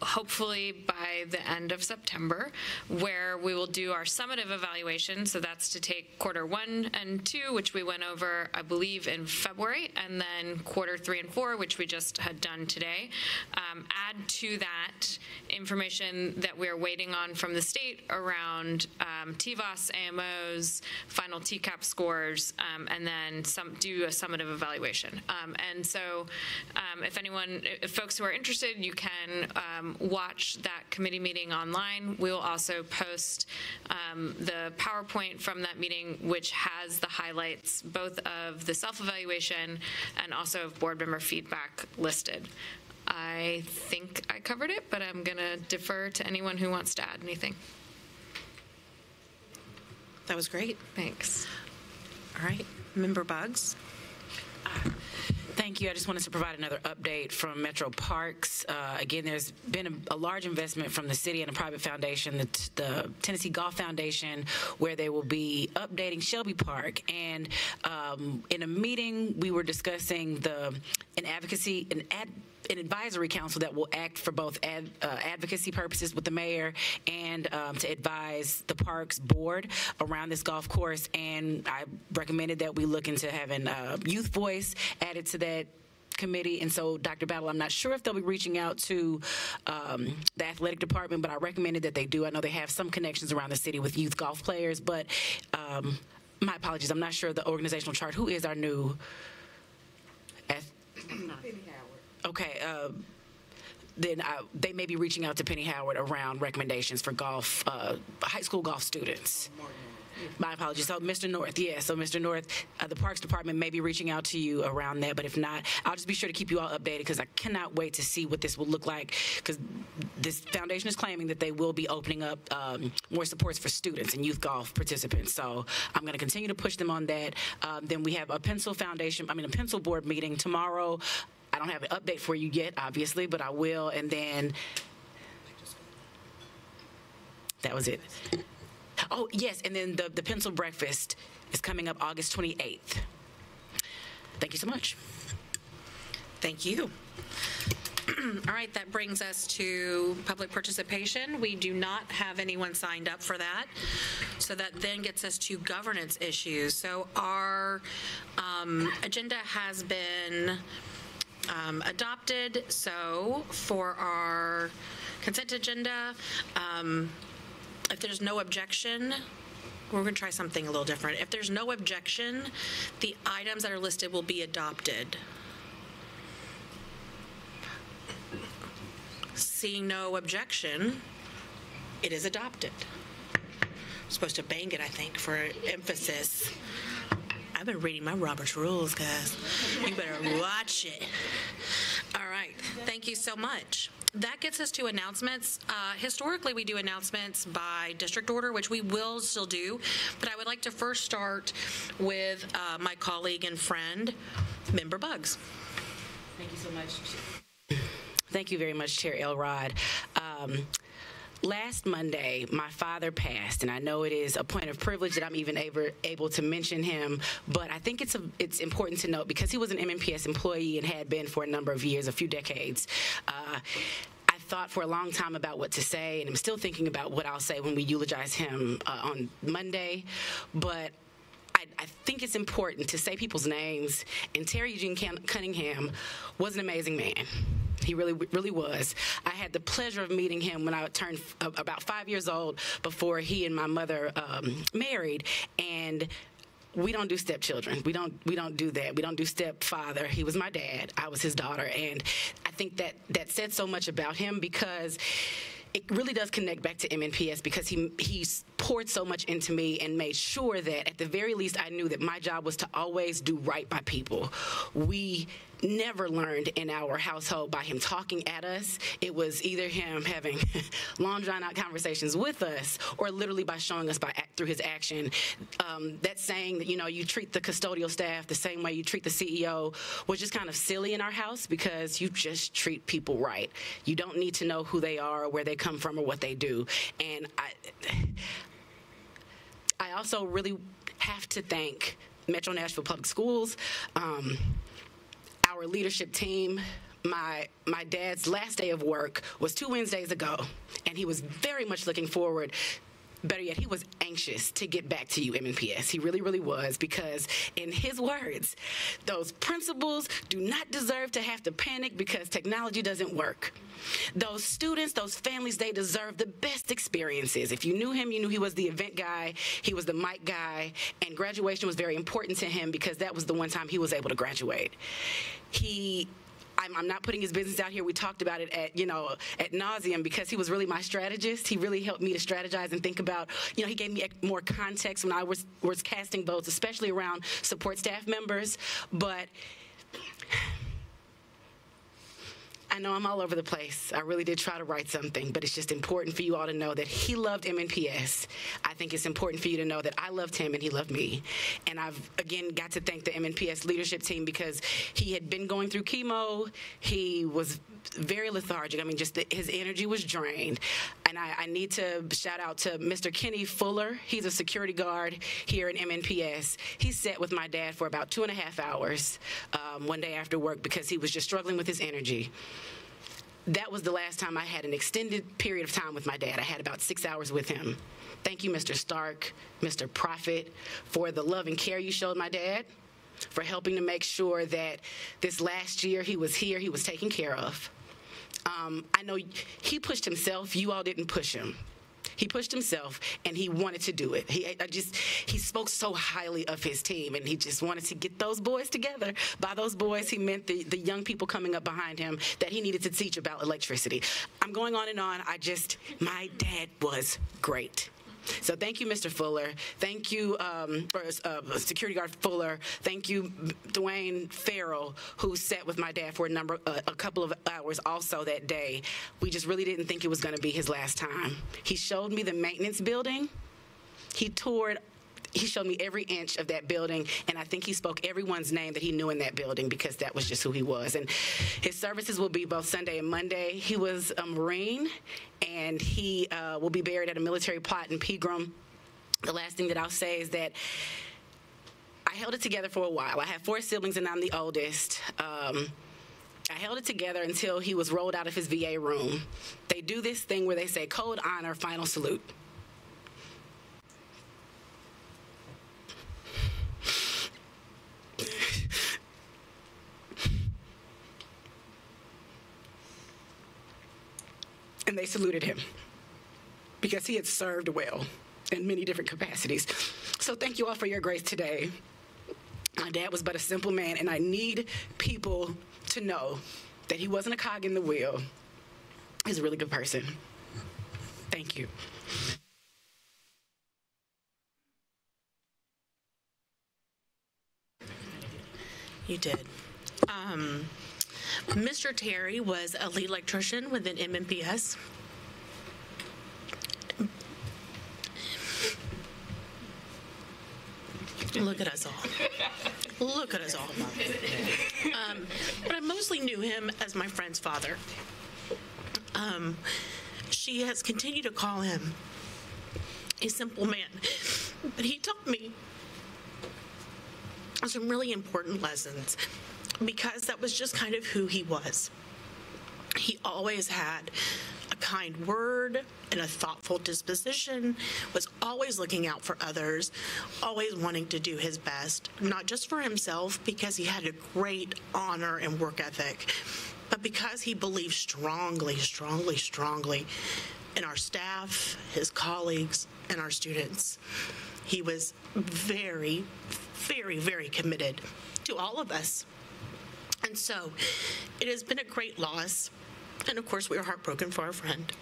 hopefully by the end of September, where we will do our summative evaluation. So that's to take quarter 1 and 2, which we went over, I believe, in February, and then quarter 3 and 4, which we just had done today. Add to that information that we're waiting on from the state around TVOS, AMOs, final TCAP scores, and then do a summative evaluation. And so if folks who are interested, you can watch that committee meeting online. We'll also post the PowerPoint from that meeting, which has the highlights both of the self-evaluation and also of board member feedback listed. I think I covered it, but I'm going to defer to anyone who wants to add anything. That was great. Thanks. All right, Member Boggs. Thank you. I just wanted to provide another update from Metro Parks. Again, there's been a large investment from the city and a private foundation, the Tennessee Golf Foundation, where they will be updating Shelby Park. And in a meeting, we were discussing an advisory council that will act for both advocacy purposes with the mayor and to advise the parks board around this golf course. And I recommended that we look into having youth voice added to that committee. And so, Dr. Battle, I'm not sure if they'll be reaching out to the athletic department, but I recommended that they do. I know they have some connections around the city with youth golf players, but my apologies, I'm not sure of the organizational chart. Who is our new Okay, then they may be reaching out to Penny Howard around recommendations for golf, high school golf students. My apologies. So, Mr. North, so Mr. North, the Parks Department may be reaching out to you around that, but if not, I'll just be sure to keep you all updated because I cannot wait to see what this will look like because this foundation is claiming that they will be opening up more supports for students and youth golf participants. So I'm going to continue to push them on that. Then we have a pencil board meeting tomorrow. I don't have an update for you yet, obviously, but I will. And then that was it. Oh, yes, and then the pencil breakfast is coming up August 28th. Thank you so much. Thank you. All right, that brings us to public participation. We do not have anyone signed up for that. So that then gets us to governance issues. So our agenda has been adopted. So for our consent agenda, if there's no objection, we're going to try something a little different. If there's no objection, the items that are listed will be adopted. Seeing no objection, it is adopted. I'm supposed to bang it, I think, for emphasis. I've been reading my Robert's Rules, guys. You better watch it. All right. Thank you so much. That gets us to announcements. Historically, we do announcements by district order, which we will still do. But I would like to first start with my colleague and friend, Member Buggs. Thank you so much. Thank you very much, Chair Elrod. Last Monday, my father passed, and I know it is a point of privilege that I'm even able to mention him, but I think it's important to note because he was an MNPS employee and had been for a number of years, a few decades. I thought for a long time about what to say, and I'm still thinking about what I'll say when we eulogize him on Monday, but I think it's important to say people's names, and Terry Eugene Cunningham was an amazing man. He really, really was. I had the pleasure of meeting him when I turned about 5 years old before he and my mother married, and we don't do stepchildren. We don't do that. We don't do stepfather. He was my dad. I was his daughter, and I think that said so much about him because it really does connect back to MNPS because he's poured so much into me and made sure that at the very least I knew that my job was to always do right by people. We never learned in our household by him talking at us. It was either him having long drawn-out conversations with us or literally by showing us through his action. That saying that, you treat the custodial staff the same way you treat the CEO was just kind of silly in our house because you just treat people right. You don't need to know who they are or where they come from or what they do. And I also really have to thank Metro Nashville Public Schools, our leadership team. My dad's last day of work was 2 Wednesdays ago, and he was very much looking forward. Better yet, he was anxious to get back to you, MNPS. He really, really was, because in his words, those principals do not deserve to have to panic because technology doesn't work. Those students, those families, they deserve the best experiences. If you knew him, you knew he was the event guy, he was the mic guy, and graduation was very important to him because that was the one time he was able to graduate. I'm not putting his business out here. We talked about it at nauseum because he was really my strategist. He really helped me to strategize and think about, he gave me more context when I was casting votes, especially around support staff members. But I know I'm all over the place. I really did try to write something, but it's just important for you all to know that he loved MNPS. I think it's important for you to know that I loved him and he loved me. And I've, again, got to thank the MNPS leadership team because he had been going through chemo. He was very lethargic. I mean, just his energy was drained. And I need to shout out to Mr. Kenny Fuller. He's a security guard here at MNPS. He sat with my dad for about 2.5 hours one day after work because he was just struggling with his energy. That was the last time I had an extended period of time with my dad. I had about 6 hours with him. Thank you, Mr. Stark, Mr. Prophet, for the love and care you showed my dad, for helping to make sure that this last year he was here, he was taken care of. I know he pushed himself. You all didn't push him. He pushed himself, and he wanted to do it. He spoke so highly of his team, and he just wanted to get those boys together. By those boys, he meant the young people coming up behind him that he needed to teach about electricity. I'm going on and on. My dad was great. So thank you, Mr. Fuller. Thank you, Security Guard Fuller. Thank you, Dwayne Farrell, who sat with my dad for a couple of hours also that day. We just really didn't think it was going to be his last time. He showed me the maintenance building. He showed me every inch of that building, and I think he spoke everyone's name that he knew in that building because that was just who he was. And his services will be both Sunday and Monday. He was a Marine, and he will be buried at a military plot in Pegram. The last thing that I'll say is that I held it together for a while. I have 4 siblings, and I'm the oldest. I held it together until he was rolled out of his VA room. They do this thing where they say, code honor, final salute. And they saluted him because he had served well in many different capacities. So thank you all for your grace today. My dad was but a simple man, and I need people to know that he wasn't a cog in the wheel. He's a really good person. Thank you. You did. Mr. Terry was a lead electrician within MNPS. Look at us all. Look at us all. But I mostly knew him as my friend's father. She has continued to call him a simple man. But he taught me some really important lessons because that was just kind of who he was. He always had a kind word and a thoughtful disposition, was always looking out for others, always wanting to do his best, not just for himself because he had a great honor and work ethic, but because he believed strongly, strongly, strongly in our staff, his colleagues, and our students. He was very, very, very committed to all of us. And so it has been a great loss. And of course, we are heartbroken for our friend.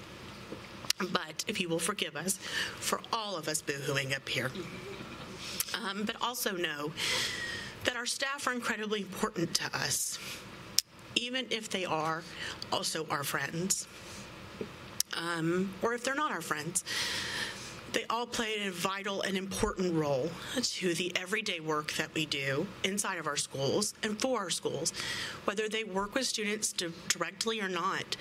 But if you will forgive us for all of us boohooing up here. But also know that our staff are incredibly important to us, even if they are also our friends, or if they're not our friends. They all play a vital and important role to the everyday work that we do inside of our schools and for our schools, whether they work with students directly or not.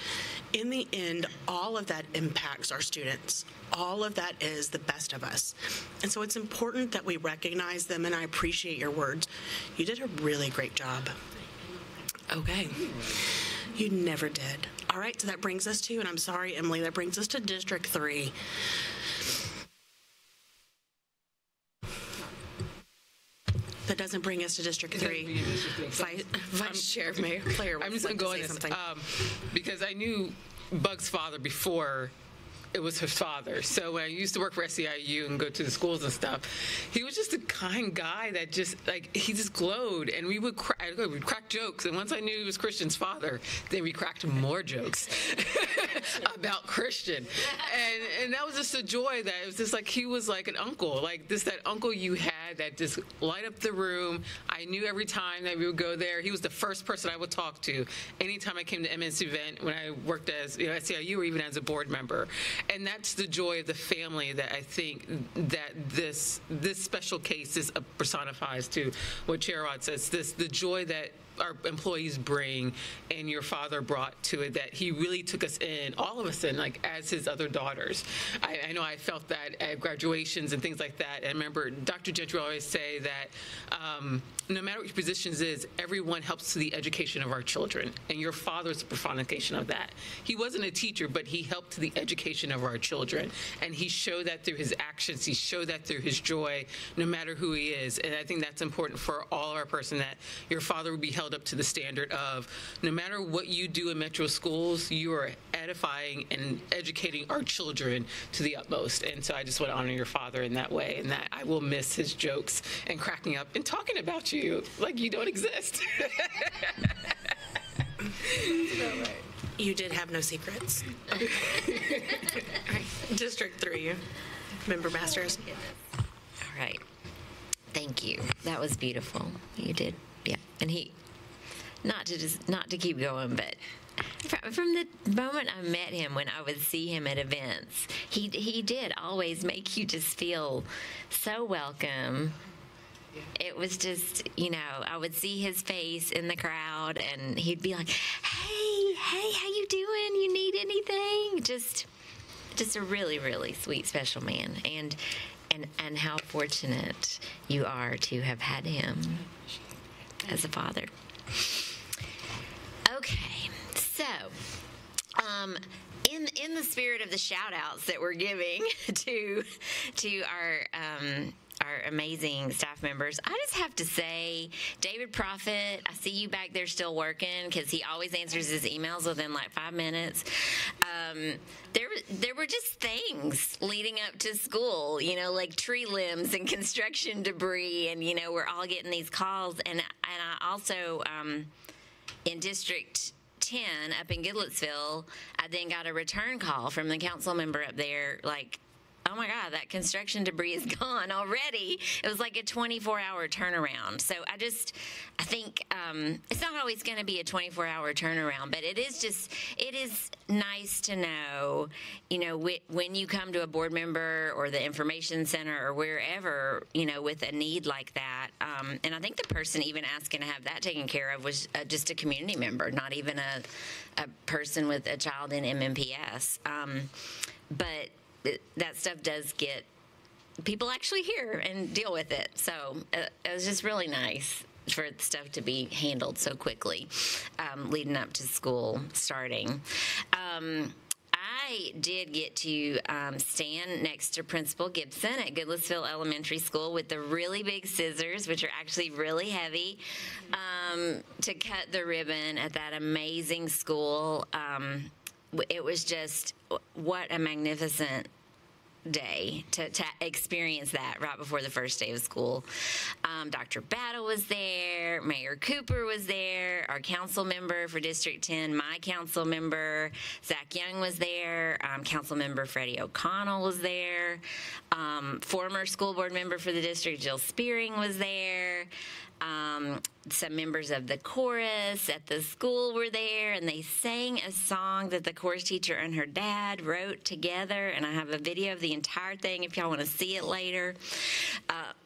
In the end, all of that impacts our students. All of that is the best of us. And so it's important that we recognize them, and I appreciate your words. You did a really great job. Okay. You never did. All right, so that brings us to, and I'm sorry, Emily, that brings us to District 3. That doesn't bring us to District 3. Vice Chair Mayor Claire. I'm just going to go on this because I knew Bug's father before it was his father. So when I used to work for SEIU and go to the schools and stuff, he was just a kind guy that just, like, he just glowed. And we'd crack jokes. And once I knew he was Christian's father, then we cracked more jokes about Christian. And that was just a joy that it was just like he was like an uncle, like that uncle you had dad that just light up the room. I knew every time that we would go there, he was the first person I would talk to anytime I came to MN's event when I worked as at CIU or even as a board member. And that's the joy of the family that I think that this special case personifies to what Chair Rod says, the joy that our employees bring and your father brought to it, that he really took us in, all of us in, like as his other daughters. I know I felt that at graduations and things like that. And I remember Dr. Gentry always say that no matter what your positions is, everyone helps to the education of our children. And your father's a personification of that. He wasn't a teacher, but he helped to the education of our children. And he showed that through his actions. He showed that through his joy, no matter who he is. And I think that's important for all of our person, that your father would be held up to the standard of no matter what you do in Metro schools, you are edifying and educating our children to the utmost. And so I just want to honor your father in that way, and that I will miss his jokes and cracking up and talking about you like you don't exist. You did have no secrets. All right. District 3, Member Masters. All right. Thank you. That was beautiful. You did. Yeah. And he, not to keep going, but from the moment I met him, when I would see him at events, he did always make you just feel so welcome. It was just, I would see his face in the crowd, and he'd be like, hey, how you doing? You need anything? Just a really, really sweet, special man. And how fortunate you are to have had him as a father. Okay, so in the spirit of the shout outs that we're giving to our amazing staff members, I just have to say, David Prophet, I see you back there still working, because he always answers his emails within like 5 minutes. There were just things leading up to school, like tree limbs and construction debris, and we're all getting these calls. And I also in District 10 up in Goodlettsville, I then got a return call from the council member up there, like, oh my God, that construction debris is gone already. It was like a 24-hour turnaround. So I think it's not always going to be a 24-hour turnaround, but it is nice to know, when you come to a board member or the information center or wherever, with a need like that. And I think the person even asking to have that taken care of was just a community member, not even a person with a child in MNPS. But that stuff does get people actually here and deal with it. So it was just really nice for stuff to be handled so quickly leading up to school starting. I did get to stand next to Principal Gibson at Goodlettsville Elementary School with the really big scissors, which are actually really heavy, to cut the ribbon at that amazing school. It was just, what a magnificent day to experience that right before the first day of school. Dr. Battle was there, Mayor Cooper was there, our council member for District 10, my council member, Zach Young was there, council member Freddie O'Connell was there, former school board member for the district, Jill Spearing, was there. Some members of the chorus at the school were there, and they sang a song that the chorus teacher and her dad wrote together, and I have a video of the entire thing if y'all want to see it later.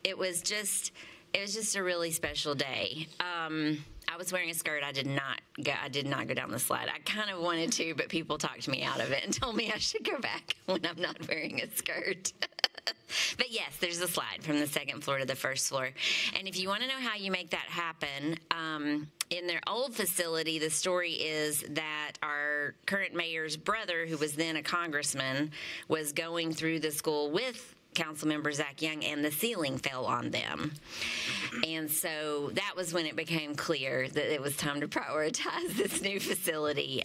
It was just a really special day. I was wearing a skirt. I did not go down the slide. I kind of wanted to, but people talked me out of it and told me I should go back when I'm not wearing a skirt. But yes, there's a slide from the second floor to the first floor. And if you want to know how you make that happen, in their old facility, the story is that our current mayor's brother, who was then a congressman, was going through the school with Councilmember Zach Young, and the ceiling fell on them. And so that was when it became clear that it was time to prioritize this new facility.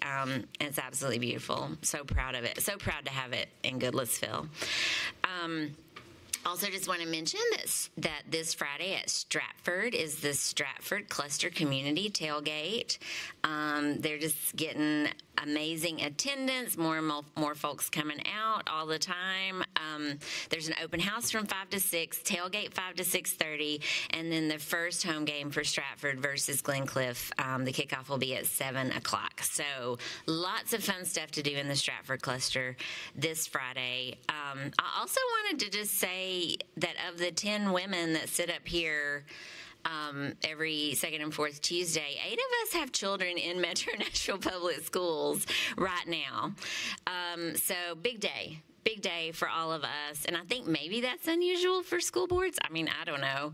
It's absolutely beautiful. So proud of it. So proud to have it in Goodlettsville. Also just want to mention that this Friday at Stratford is the Stratford Cluster Community Tailgate. They're just getting amazing attendance, more and more folks coming out all the time. There's an open house from 5 to 6, tailgate 5 to 6:30, and then the first home game for Stratford versus Glencliff, the kickoff will be at 7 o'clock. So lots of fun stuff to do in the Stratford cluster this Friday. I also wanted to just say that of the 10 women that sit up here every second and fourth Tuesday, 8 of us have children in Metro Nashville Public Schools right now. So big day for all of us. And I think maybe that's unusual for school boards. I mean, I don't know.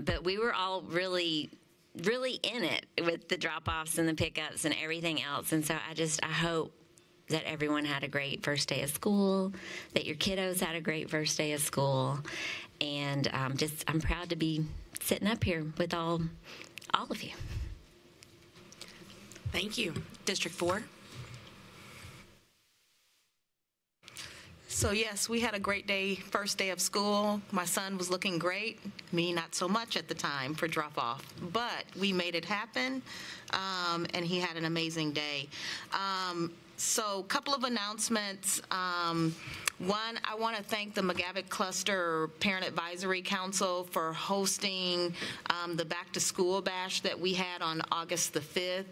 But we were all really in it with the drop-offs and the pickups and everything else. And so I hope that everyone had a great first day of school, that your kiddos had a great first day of school. And I'm proud to be sitting up here with all of you. Thank you. District 4. So yes, we had a great day, first day of school. My son was looking great, me not so much at the time for drop-off, but we made it happen, and he had an amazing day. So a couple of announcements. One, I want to thank the McGavick Cluster Parent Advisory Council for hosting the Back to School Bash that we had on August the 5th.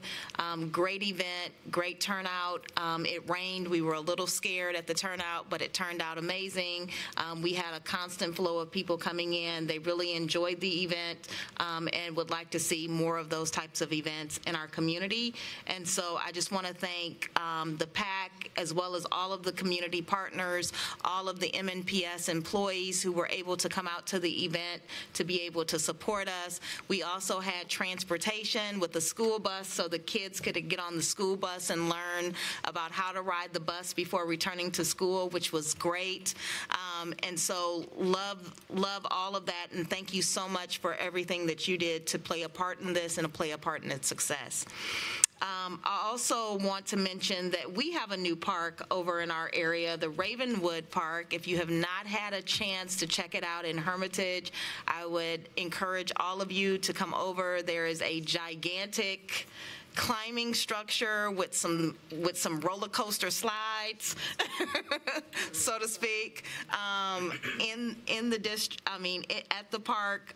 Great event, great turnout. It rained. We were a little scared at the turnout, but it turned out amazing. We had a constant flow of people coming in. They really enjoyed the event and would like to see more of those types of events in our community. And so I just want to thank the PAC as well as all of the community partners, all of the MNPS employees who were able to come out to the event to be able to support us. We also had transportation with the school bus so the kids could get on the school bus and learn about how to ride the bus before returning to school, which was great. And so love all of that, and thank you so much for everything that you did to play a part in this and to play a part in its success. I also want to mention that we have a new park over in our area, the Ravenwood Park. If you have not had a chance to check it out in Hermitage, I would encourage all of you to come over. There is a gigantic climbing structure with some roller coaster slides, so to speak, in the district. I mean, at the park.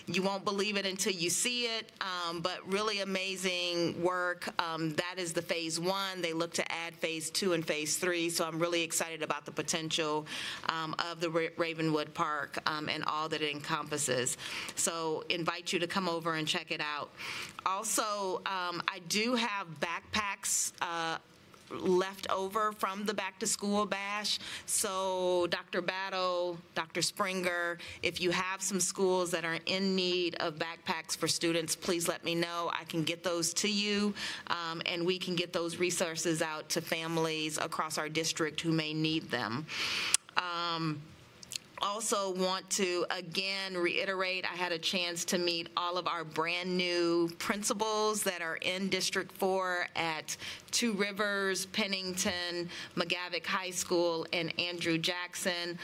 You won't believe it until you see it, but really amazing work. That is the phase 1. They look to add phase 2 and phase 3. So I'm really excited about the potential of the Ravenwood Park and all that it encompasses. So invite you to come over and check it out. Also, I do have backpacks left over from the Back to School Bash. So Dr. Battle, Dr. Springer, if you have some schools that are in need of backpacks for students, please let me know. I can get those to you, and we can get those resources out to families across our district who may need them. Also want to again reiterate, I had a chance to meet all of our brand new principals that are in District 4 at Two Rivers, Pennington, McGavick High School, and Andrew Jackson.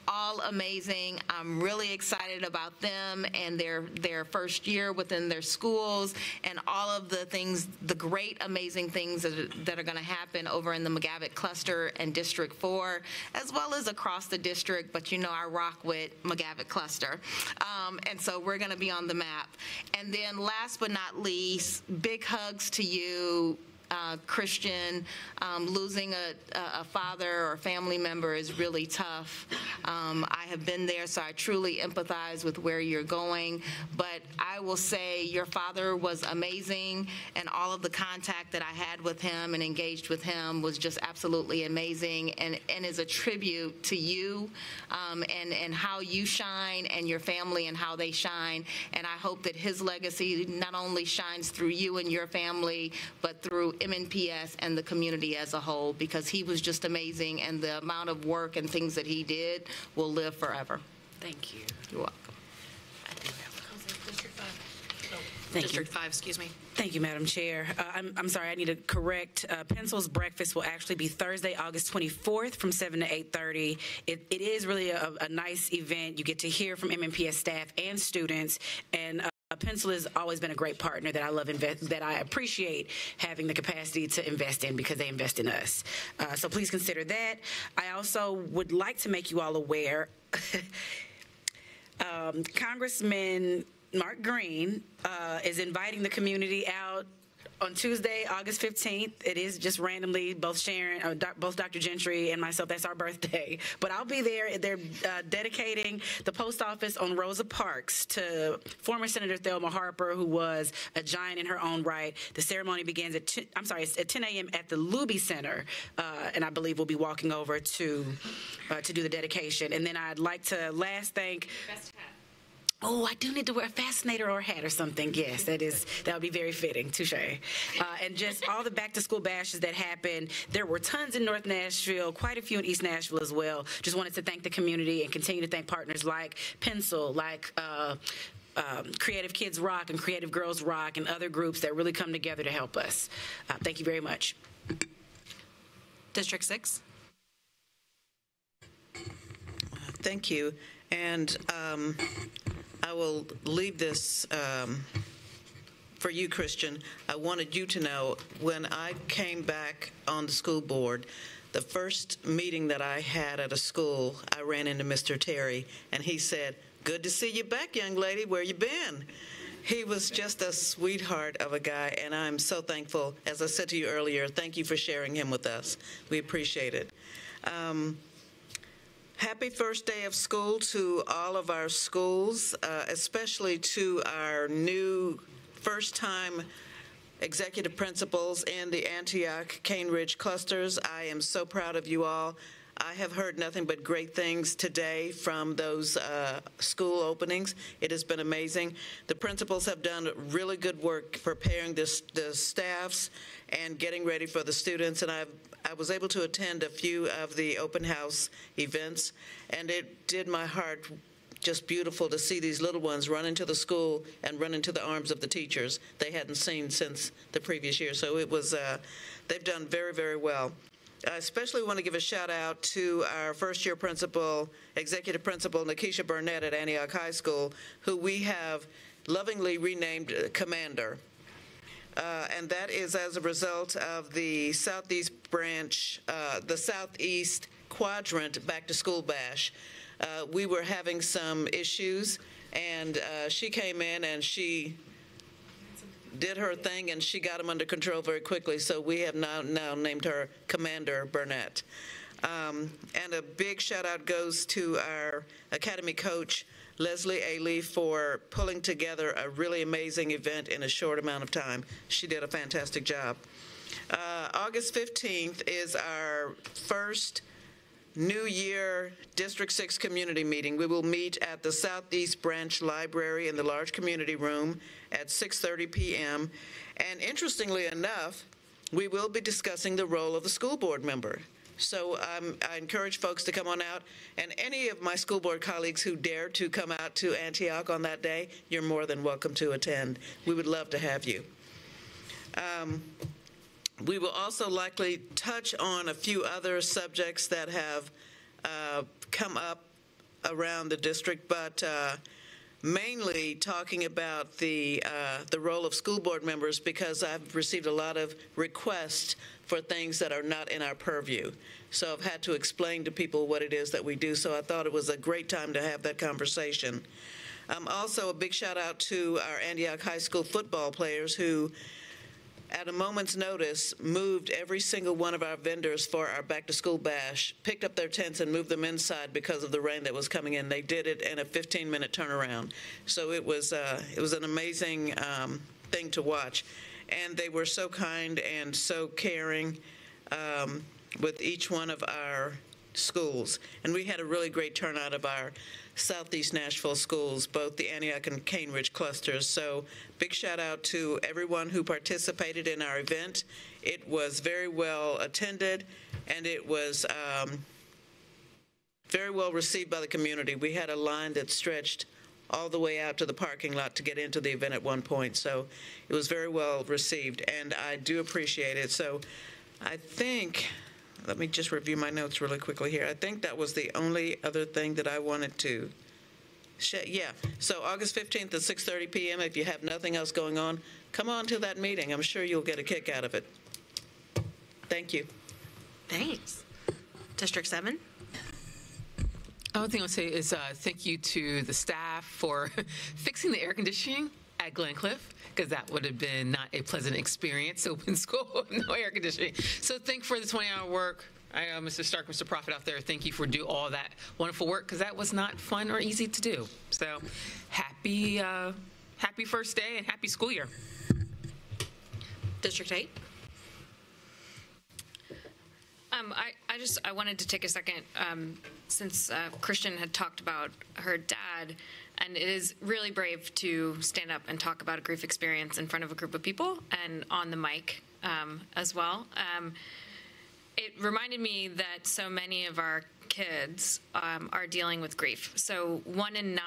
All amazing. I'm really excited about them and their first year within their schools and all of the things, the great, amazing things that are going to happen over in the McGavick Cluster and District 4, as well as across the district. But you know, I rock with McGavick Cluster. And so we're going to be on the map. And then last but not least, big hugs to you, Christian. Losing a father or family member is really tough. I have been there, so I truly empathize with where you're going. But I will say your father was amazing, and all of the contact that I had with him and engaged with him was just absolutely amazing, and is a tribute to you and how you shine, and your family and how they shine. And I hope that his legacy not only shines through you and your family, but through MNPS and the community as a whole, because he was just amazing, and the amount of work and things that he did will live forever. Thank you. You're welcome. District 5, excuse me. Thank you, Madam Chair. I'm sorry, I need to correct. Pencil's breakfast will actually be Thursday, August 24th from 7 to 8:30. It is really a nice event. You get to hear from MNPS staff and students, and Pencil has always been a great partner that I love, that I appreciate having the capacity to invest in because they invest in us. So please consider that. I also would like to make you all aware, Congressman Mark Green is inviting the community out on Tuesday, August 15th. It is just randomly both Dr. Gentry and myself. That's our birthday. But I'll be there. They're dedicating the post office on Rosa Parks to former Senator Thelma Harper, who was a giant in her own right. The ceremony begins at 10 a.m. at the Luby Center, and I believe we'll be walking over to do the dedication. And then I'd like to thank. Best hat. Oh, I do need to wear a fascinator or a hat or something. Yes, that would be very fitting. Touche. And just all the back-to-school bashes that happened. There were tons in North Nashville, quite a few in East Nashville as well. Just wanted to thank the community and continue to thank partners like Pencil, like Creative Kids Rock and Creative Girls Rock and other groups that really come together to help us. Thank you very much. District 6. Thank you. And I will leave this for you, Christian. I wanted you to know when I came back on the school board, the first meeting that I had at a school, I ran into Mr. Terry, and he said, "Good to see you back, young lady. Where you been?" He was just a sweetheart of a guy, and I'm so thankful. As I said to you earlier, thank you for sharing him with us. We appreciate it. Happy first day of school to all of our schools, especially to our new first-time executive principals in the Antioch Cane Ridge clusters. I am so proud of you all. I have heard nothing but great things today from those school openings. It has been amazing. The principals have done really good work preparing the staffs and getting ready for the students, and I was able to attend a few of the open house events, and it did my heart just beautiful to see these little ones run into the school and run into the arms of the teachers they hadn't seen since the previous year. So it was, they've done very, very well. I especially want to give a shout out to our first-year principal, executive principal, Nakisha Burnett at Antioch High School, who we have lovingly renamed Commander. And that is as a result of the Southeast branch, the Southeast Quadrant back-to-school bash. We were having some issues, and she came in and she did her thing, and she got them under control very quickly. So we have now named her Commander Burnett. And a big shout-out goes to our Academy coach, Leslie Ailey, for pulling together a really amazing event in a short amount of time. She did a fantastic job. August 15th is our first New Year District 6 community meeting. We will meet at the Southeast Branch Library in the large community room at 6:30 p.m. And interestingly enough, we will be discussing the role of the school board member. So I encourage folks to come on out, and any of my school board colleagues who dare to come out to Antioch on that day, you're more than welcome to attend. We would love to have you. We will also likely touch on a few other subjects that have come up around the district, but mainly talking about the role of school board members, because I've received a lot of requests for things that are not in our purview. So I've had to explain to people what it is that we do, so I thought it was a great time to have that conversation. Also, a big shout out to our Antioch High School football players who, at a moment's notice, moved every single one of our vendors for our back-to-school bash, picked up their tents and moved them inside because of the rain that was coming in. They did it in a 15-minute turnaround. So it was an amazing thing to watch. And they were so kind and so caring with each one of our schools. And we had a really great turnout of our Southeast Nashville schools, both the Antioch and Cane Ridge clusters. So big shout out to everyone who participated in our event. It was very well attended, and it was very well received by the community. We had a line that stretched all the way out to the parking lot to get into the event at one point. So it was very well received, and I do appreciate it. So I think, let me just review my notes really quickly here. I think that was the only other thing that I wanted to Yeah. So August 15th at 6:30 p.m. If you have nothing else going on, come on to that meeting. I'm sure you'll get a kick out of it. Thank you. Thanks. District 7? The only thing I'll say is thank you to the staff for fixing the air conditioning at Glencliff, because that would have been not a pleasant experience, open school with no air conditioning. So thank you for the 20-hour work. Mr. Stark, Mr. Prophet out there, thank you for doing all that wonderful work, because that was not fun or easy to do. So happy first day and happy school year. District 8? I wanted to take a second, since Christian had talked about her dad, and it is really brave to stand up and talk about a grief experience in front of a group of people and on the mic as well. It reminded me that so many of our kids are dealing with grief. So 1 in 9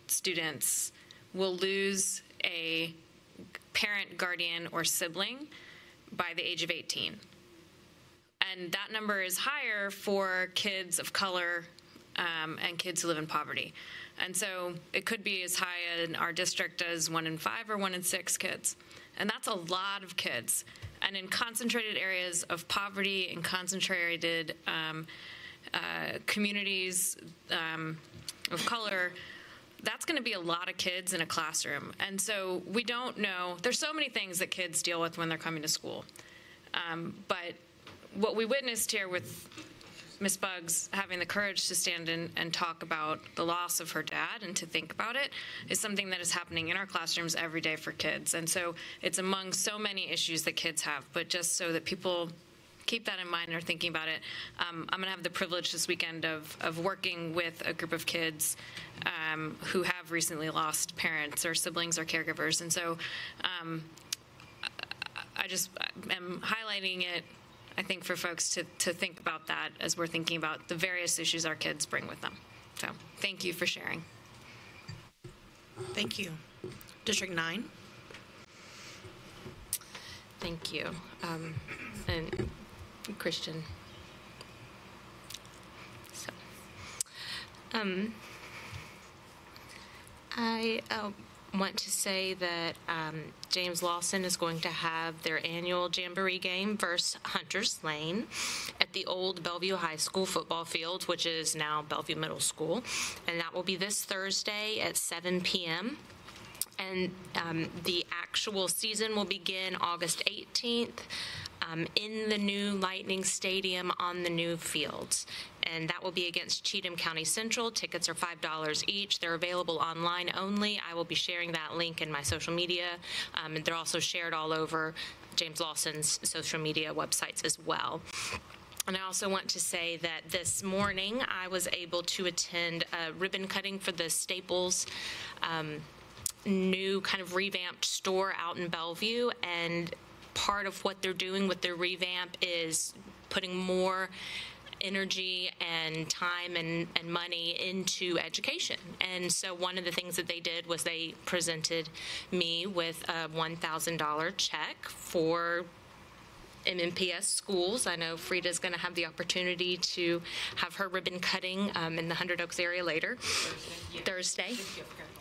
students will lose a parent, guardian, or sibling by the age of 18. And that number is higher for kids of color and kids who live in poverty. And so it could be as high in our district as 1 in 5 or 1 in 6 kids. And that's a lot of kids. And in concentrated areas of poverty and concentrated communities of color, that's going to be a lot of kids in a classroom. And so we don't know. There's so many things that kids deal with when they're coming to school. But what we witnessed here with Ms. Buggs having the courage to stand and talk about the loss of her dad and to think about it is something that is happening in our classrooms every day for kids. And so it's among so many issues that kids have, but just so that people keep that in mind and are thinking about it, I'm going to have the privilege this weekend of working with a group of kids who have recently lost parents or siblings or caregivers. And so I just am highlighting it, I think, for folks to think about that as we're thinking about the various issues our kids bring with them. So thank you for sharing. Thank you. District 9? Thank you. And Christian. So, I want to say that James Lawson is going to have their annual Jamboree game versus Hunters Lane at the old Bellevue High School football field, which is now Bellevue Middle School. And that will be this Thursday at 7 p.m. And the actual season will begin August 18th in the new Lightning Stadium on the new fields. And that will be against Cheatham County Central. Tickets are $5 each. They're available online only. I will be sharing that link in my social media. And they're also shared all over James Lawson's social media websites as well. And I also want to say that this morning I was able to attend a ribbon cutting for the Staples new kind of revamped store out in Bellevue. And part of what they're doing with their revamp is putting more energy and time and money into education. And so one of the things that they did was they presented me with a $1,000 check for MNPS schools. I know Frida's going to have the opportunity to have her ribbon cutting in the Hundred Oaks area later. Thursday.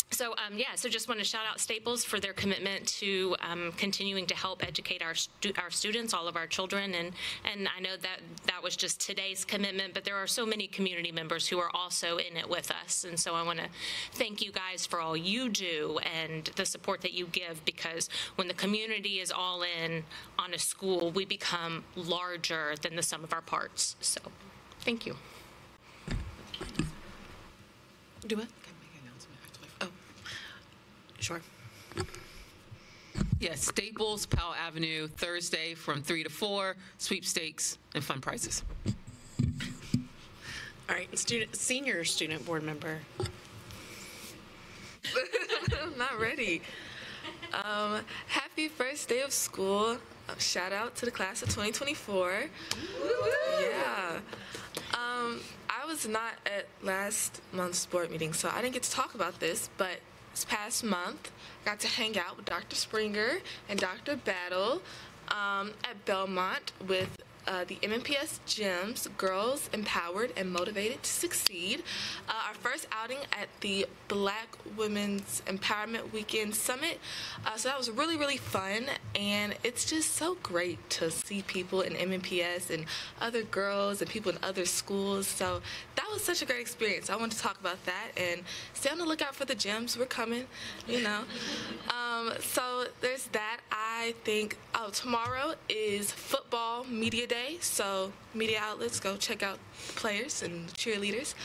So, so just want to shout out Staples for their commitment to continuing to help educate our students, all of our children. And I know that was just today's commitment, but there are so many community members who are also in it with us. And so I want to thank you guys for all you do and the support that you give, because when the community is all in on a school, we become larger than the sum of our parts. So thank you. Do it. Sure. Yes, Staples, Powell Avenue, Thursday from 3 to 4, sweepstakes and fun prizes. All right, senior student board member. I'm not ready. Happy first day of school. Shout out to the class of 2024. Yeah. I was not at last month's board meeting, so I didn't get to talk about this, but this past month, I got to hang out with Dr. Springer and Dr. Battle at Belmont with the MNPS Gyms, Girls Empowered and Motivated to Succeed. Our first outing at the Black Women's Empowerment Weekend Summit. So that was really, really fun, and it's just so great to see people in MNPS and other girls and people in other schools. So that was such a great experience. I want to talk about that, and stay on the lookout for the gyms. We're coming, you know. So there's that. I think tomorrow is football media day, so media outlets, go check out players and cheerleaders.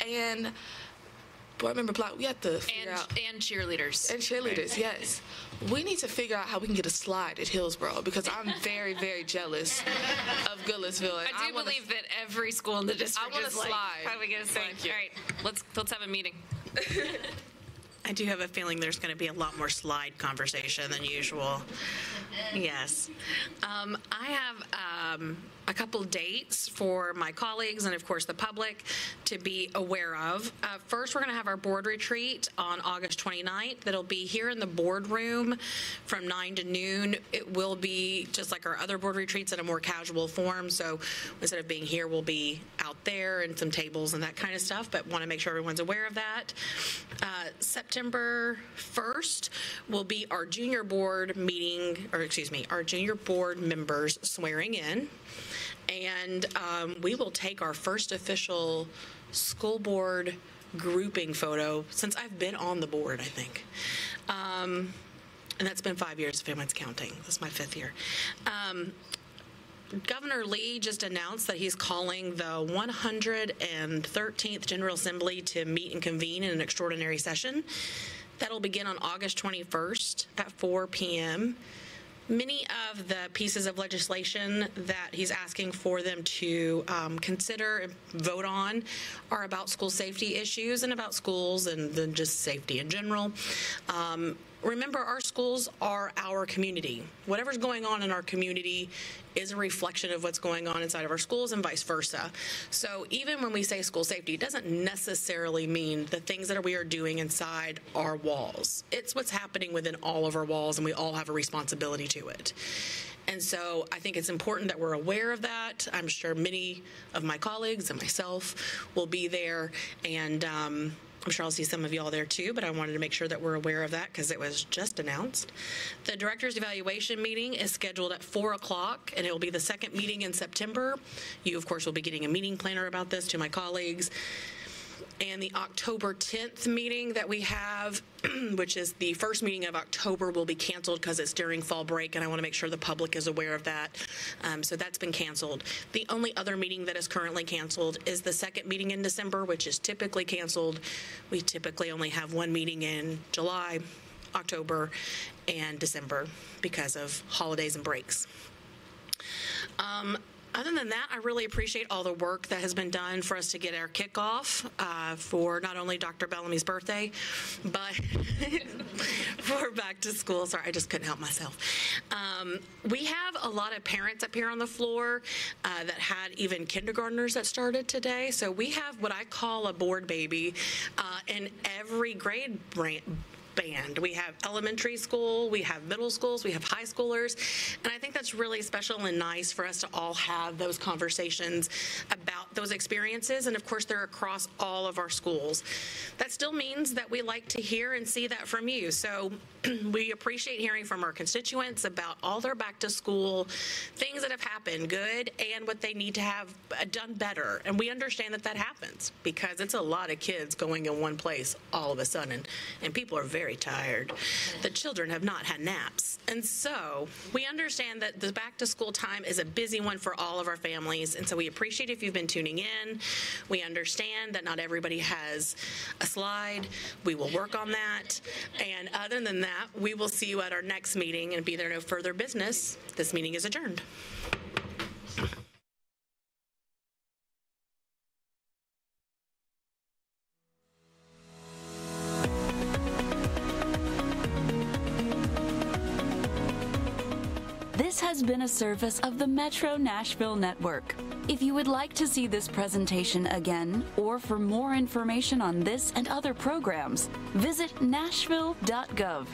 And board member block, we have to figure out. And cheerleaders. And cheerleaders, right. Yes. We need to figure out how we can get a slide at Hillsborough, because I'm very, very jealous of Goodlettsville. I do believe that every school in the district I want is a slide. Like, how do we get a slide? Thank you. All right, let's have a meeting. I do have a feeling there's going to be a lot more slide conversation than usual. Yes. I have a couple dates for my colleagues and, of course, the public to be aware of. First, we're going to have our board retreat on August 29th. That'll be here in the boardroom from 9 to noon. It will be just like our other board retreats in a more casual form. So instead of being here, we'll be out there and some tables and that kind of stuff, but want to make sure everyone's aware of that. September 1st will be our junior board meeting, or excuse me, our junior board members swearing in. And we will take our first official school board grouping photo since I've been on the board, I think. And that's been 5 years if anyone's counting. This is my 5th year. Governor Lee just announced that he's calling the 113th General Assembly to meet and convene in an extraordinary session. That'll begin on August 21st at 4 p.m. Many of the pieces of legislation that he's asking for them to consider and vote on are about school safety issues and about schools and then just safety in general. Remember, our schools are our community. Whatever's going on in our community is a reflection of what's going on inside of our schools and vice versa. So even when we say school safety, it doesn't necessarily mean the things that we are doing inside our walls. It's what's happening within all of our walls, and we all have a responsibility to it. And so I think it's important that we're aware of that. I'm sure many of my colleagues and myself will be there, and I'm sure I'll see some of y'all there too, but I wanted to make sure that we're aware of that because it was just announced. The director's evaluation meeting is scheduled at 4 o'clock, and it will be the second meeting in September. You, of course, will be getting a meeting planner about this to my colleagues. And the October 10th meeting that we have, which is the first meeting of October, will be canceled because it's during fall break, and I want to make sure the public is aware of that. So that's been canceled. The only other meeting that is currently canceled is the second meeting in December, which is typically canceled. We typically only have one meeting in July, October, and December because of holidays and breaks. Other than that, I really appreciate all the work that has been done for us to get our kickoff for not only Dr. Bellamy's birthday, but for back to school. Sorry, I just couldn't help myself. We have a lot of parents up here on the floor that had even kindergartners that started today. So we have what I call a board baby in every grade band. We have elementary school, we have middle schools, we have high schoolers, and I think that's really special and nice for us to all have those conversations about those experiences, and of course they're across all of our schools. That still means that we like to hear and see that from you, so we appreciate hearing from our constituents about all their back to school things that have happened, good, and what they need to have done better, and we understand that that happens because it's a lot of kids going in one place all of a sudden, and people are very tired. The children have not had naps. And so we understand that the back to school time is a busy one for all of our families. And so we appreciate if you've been tuning in. We understand that not everybody has a slide. We will work on that. And other than that, we will see you at our next meeting, and be there no further business. This meeting is adjourned. This has been a service of the Metro Nashville Network. If you would like to see this presentation again, or for more information on this and other programs, visit nashville.gov.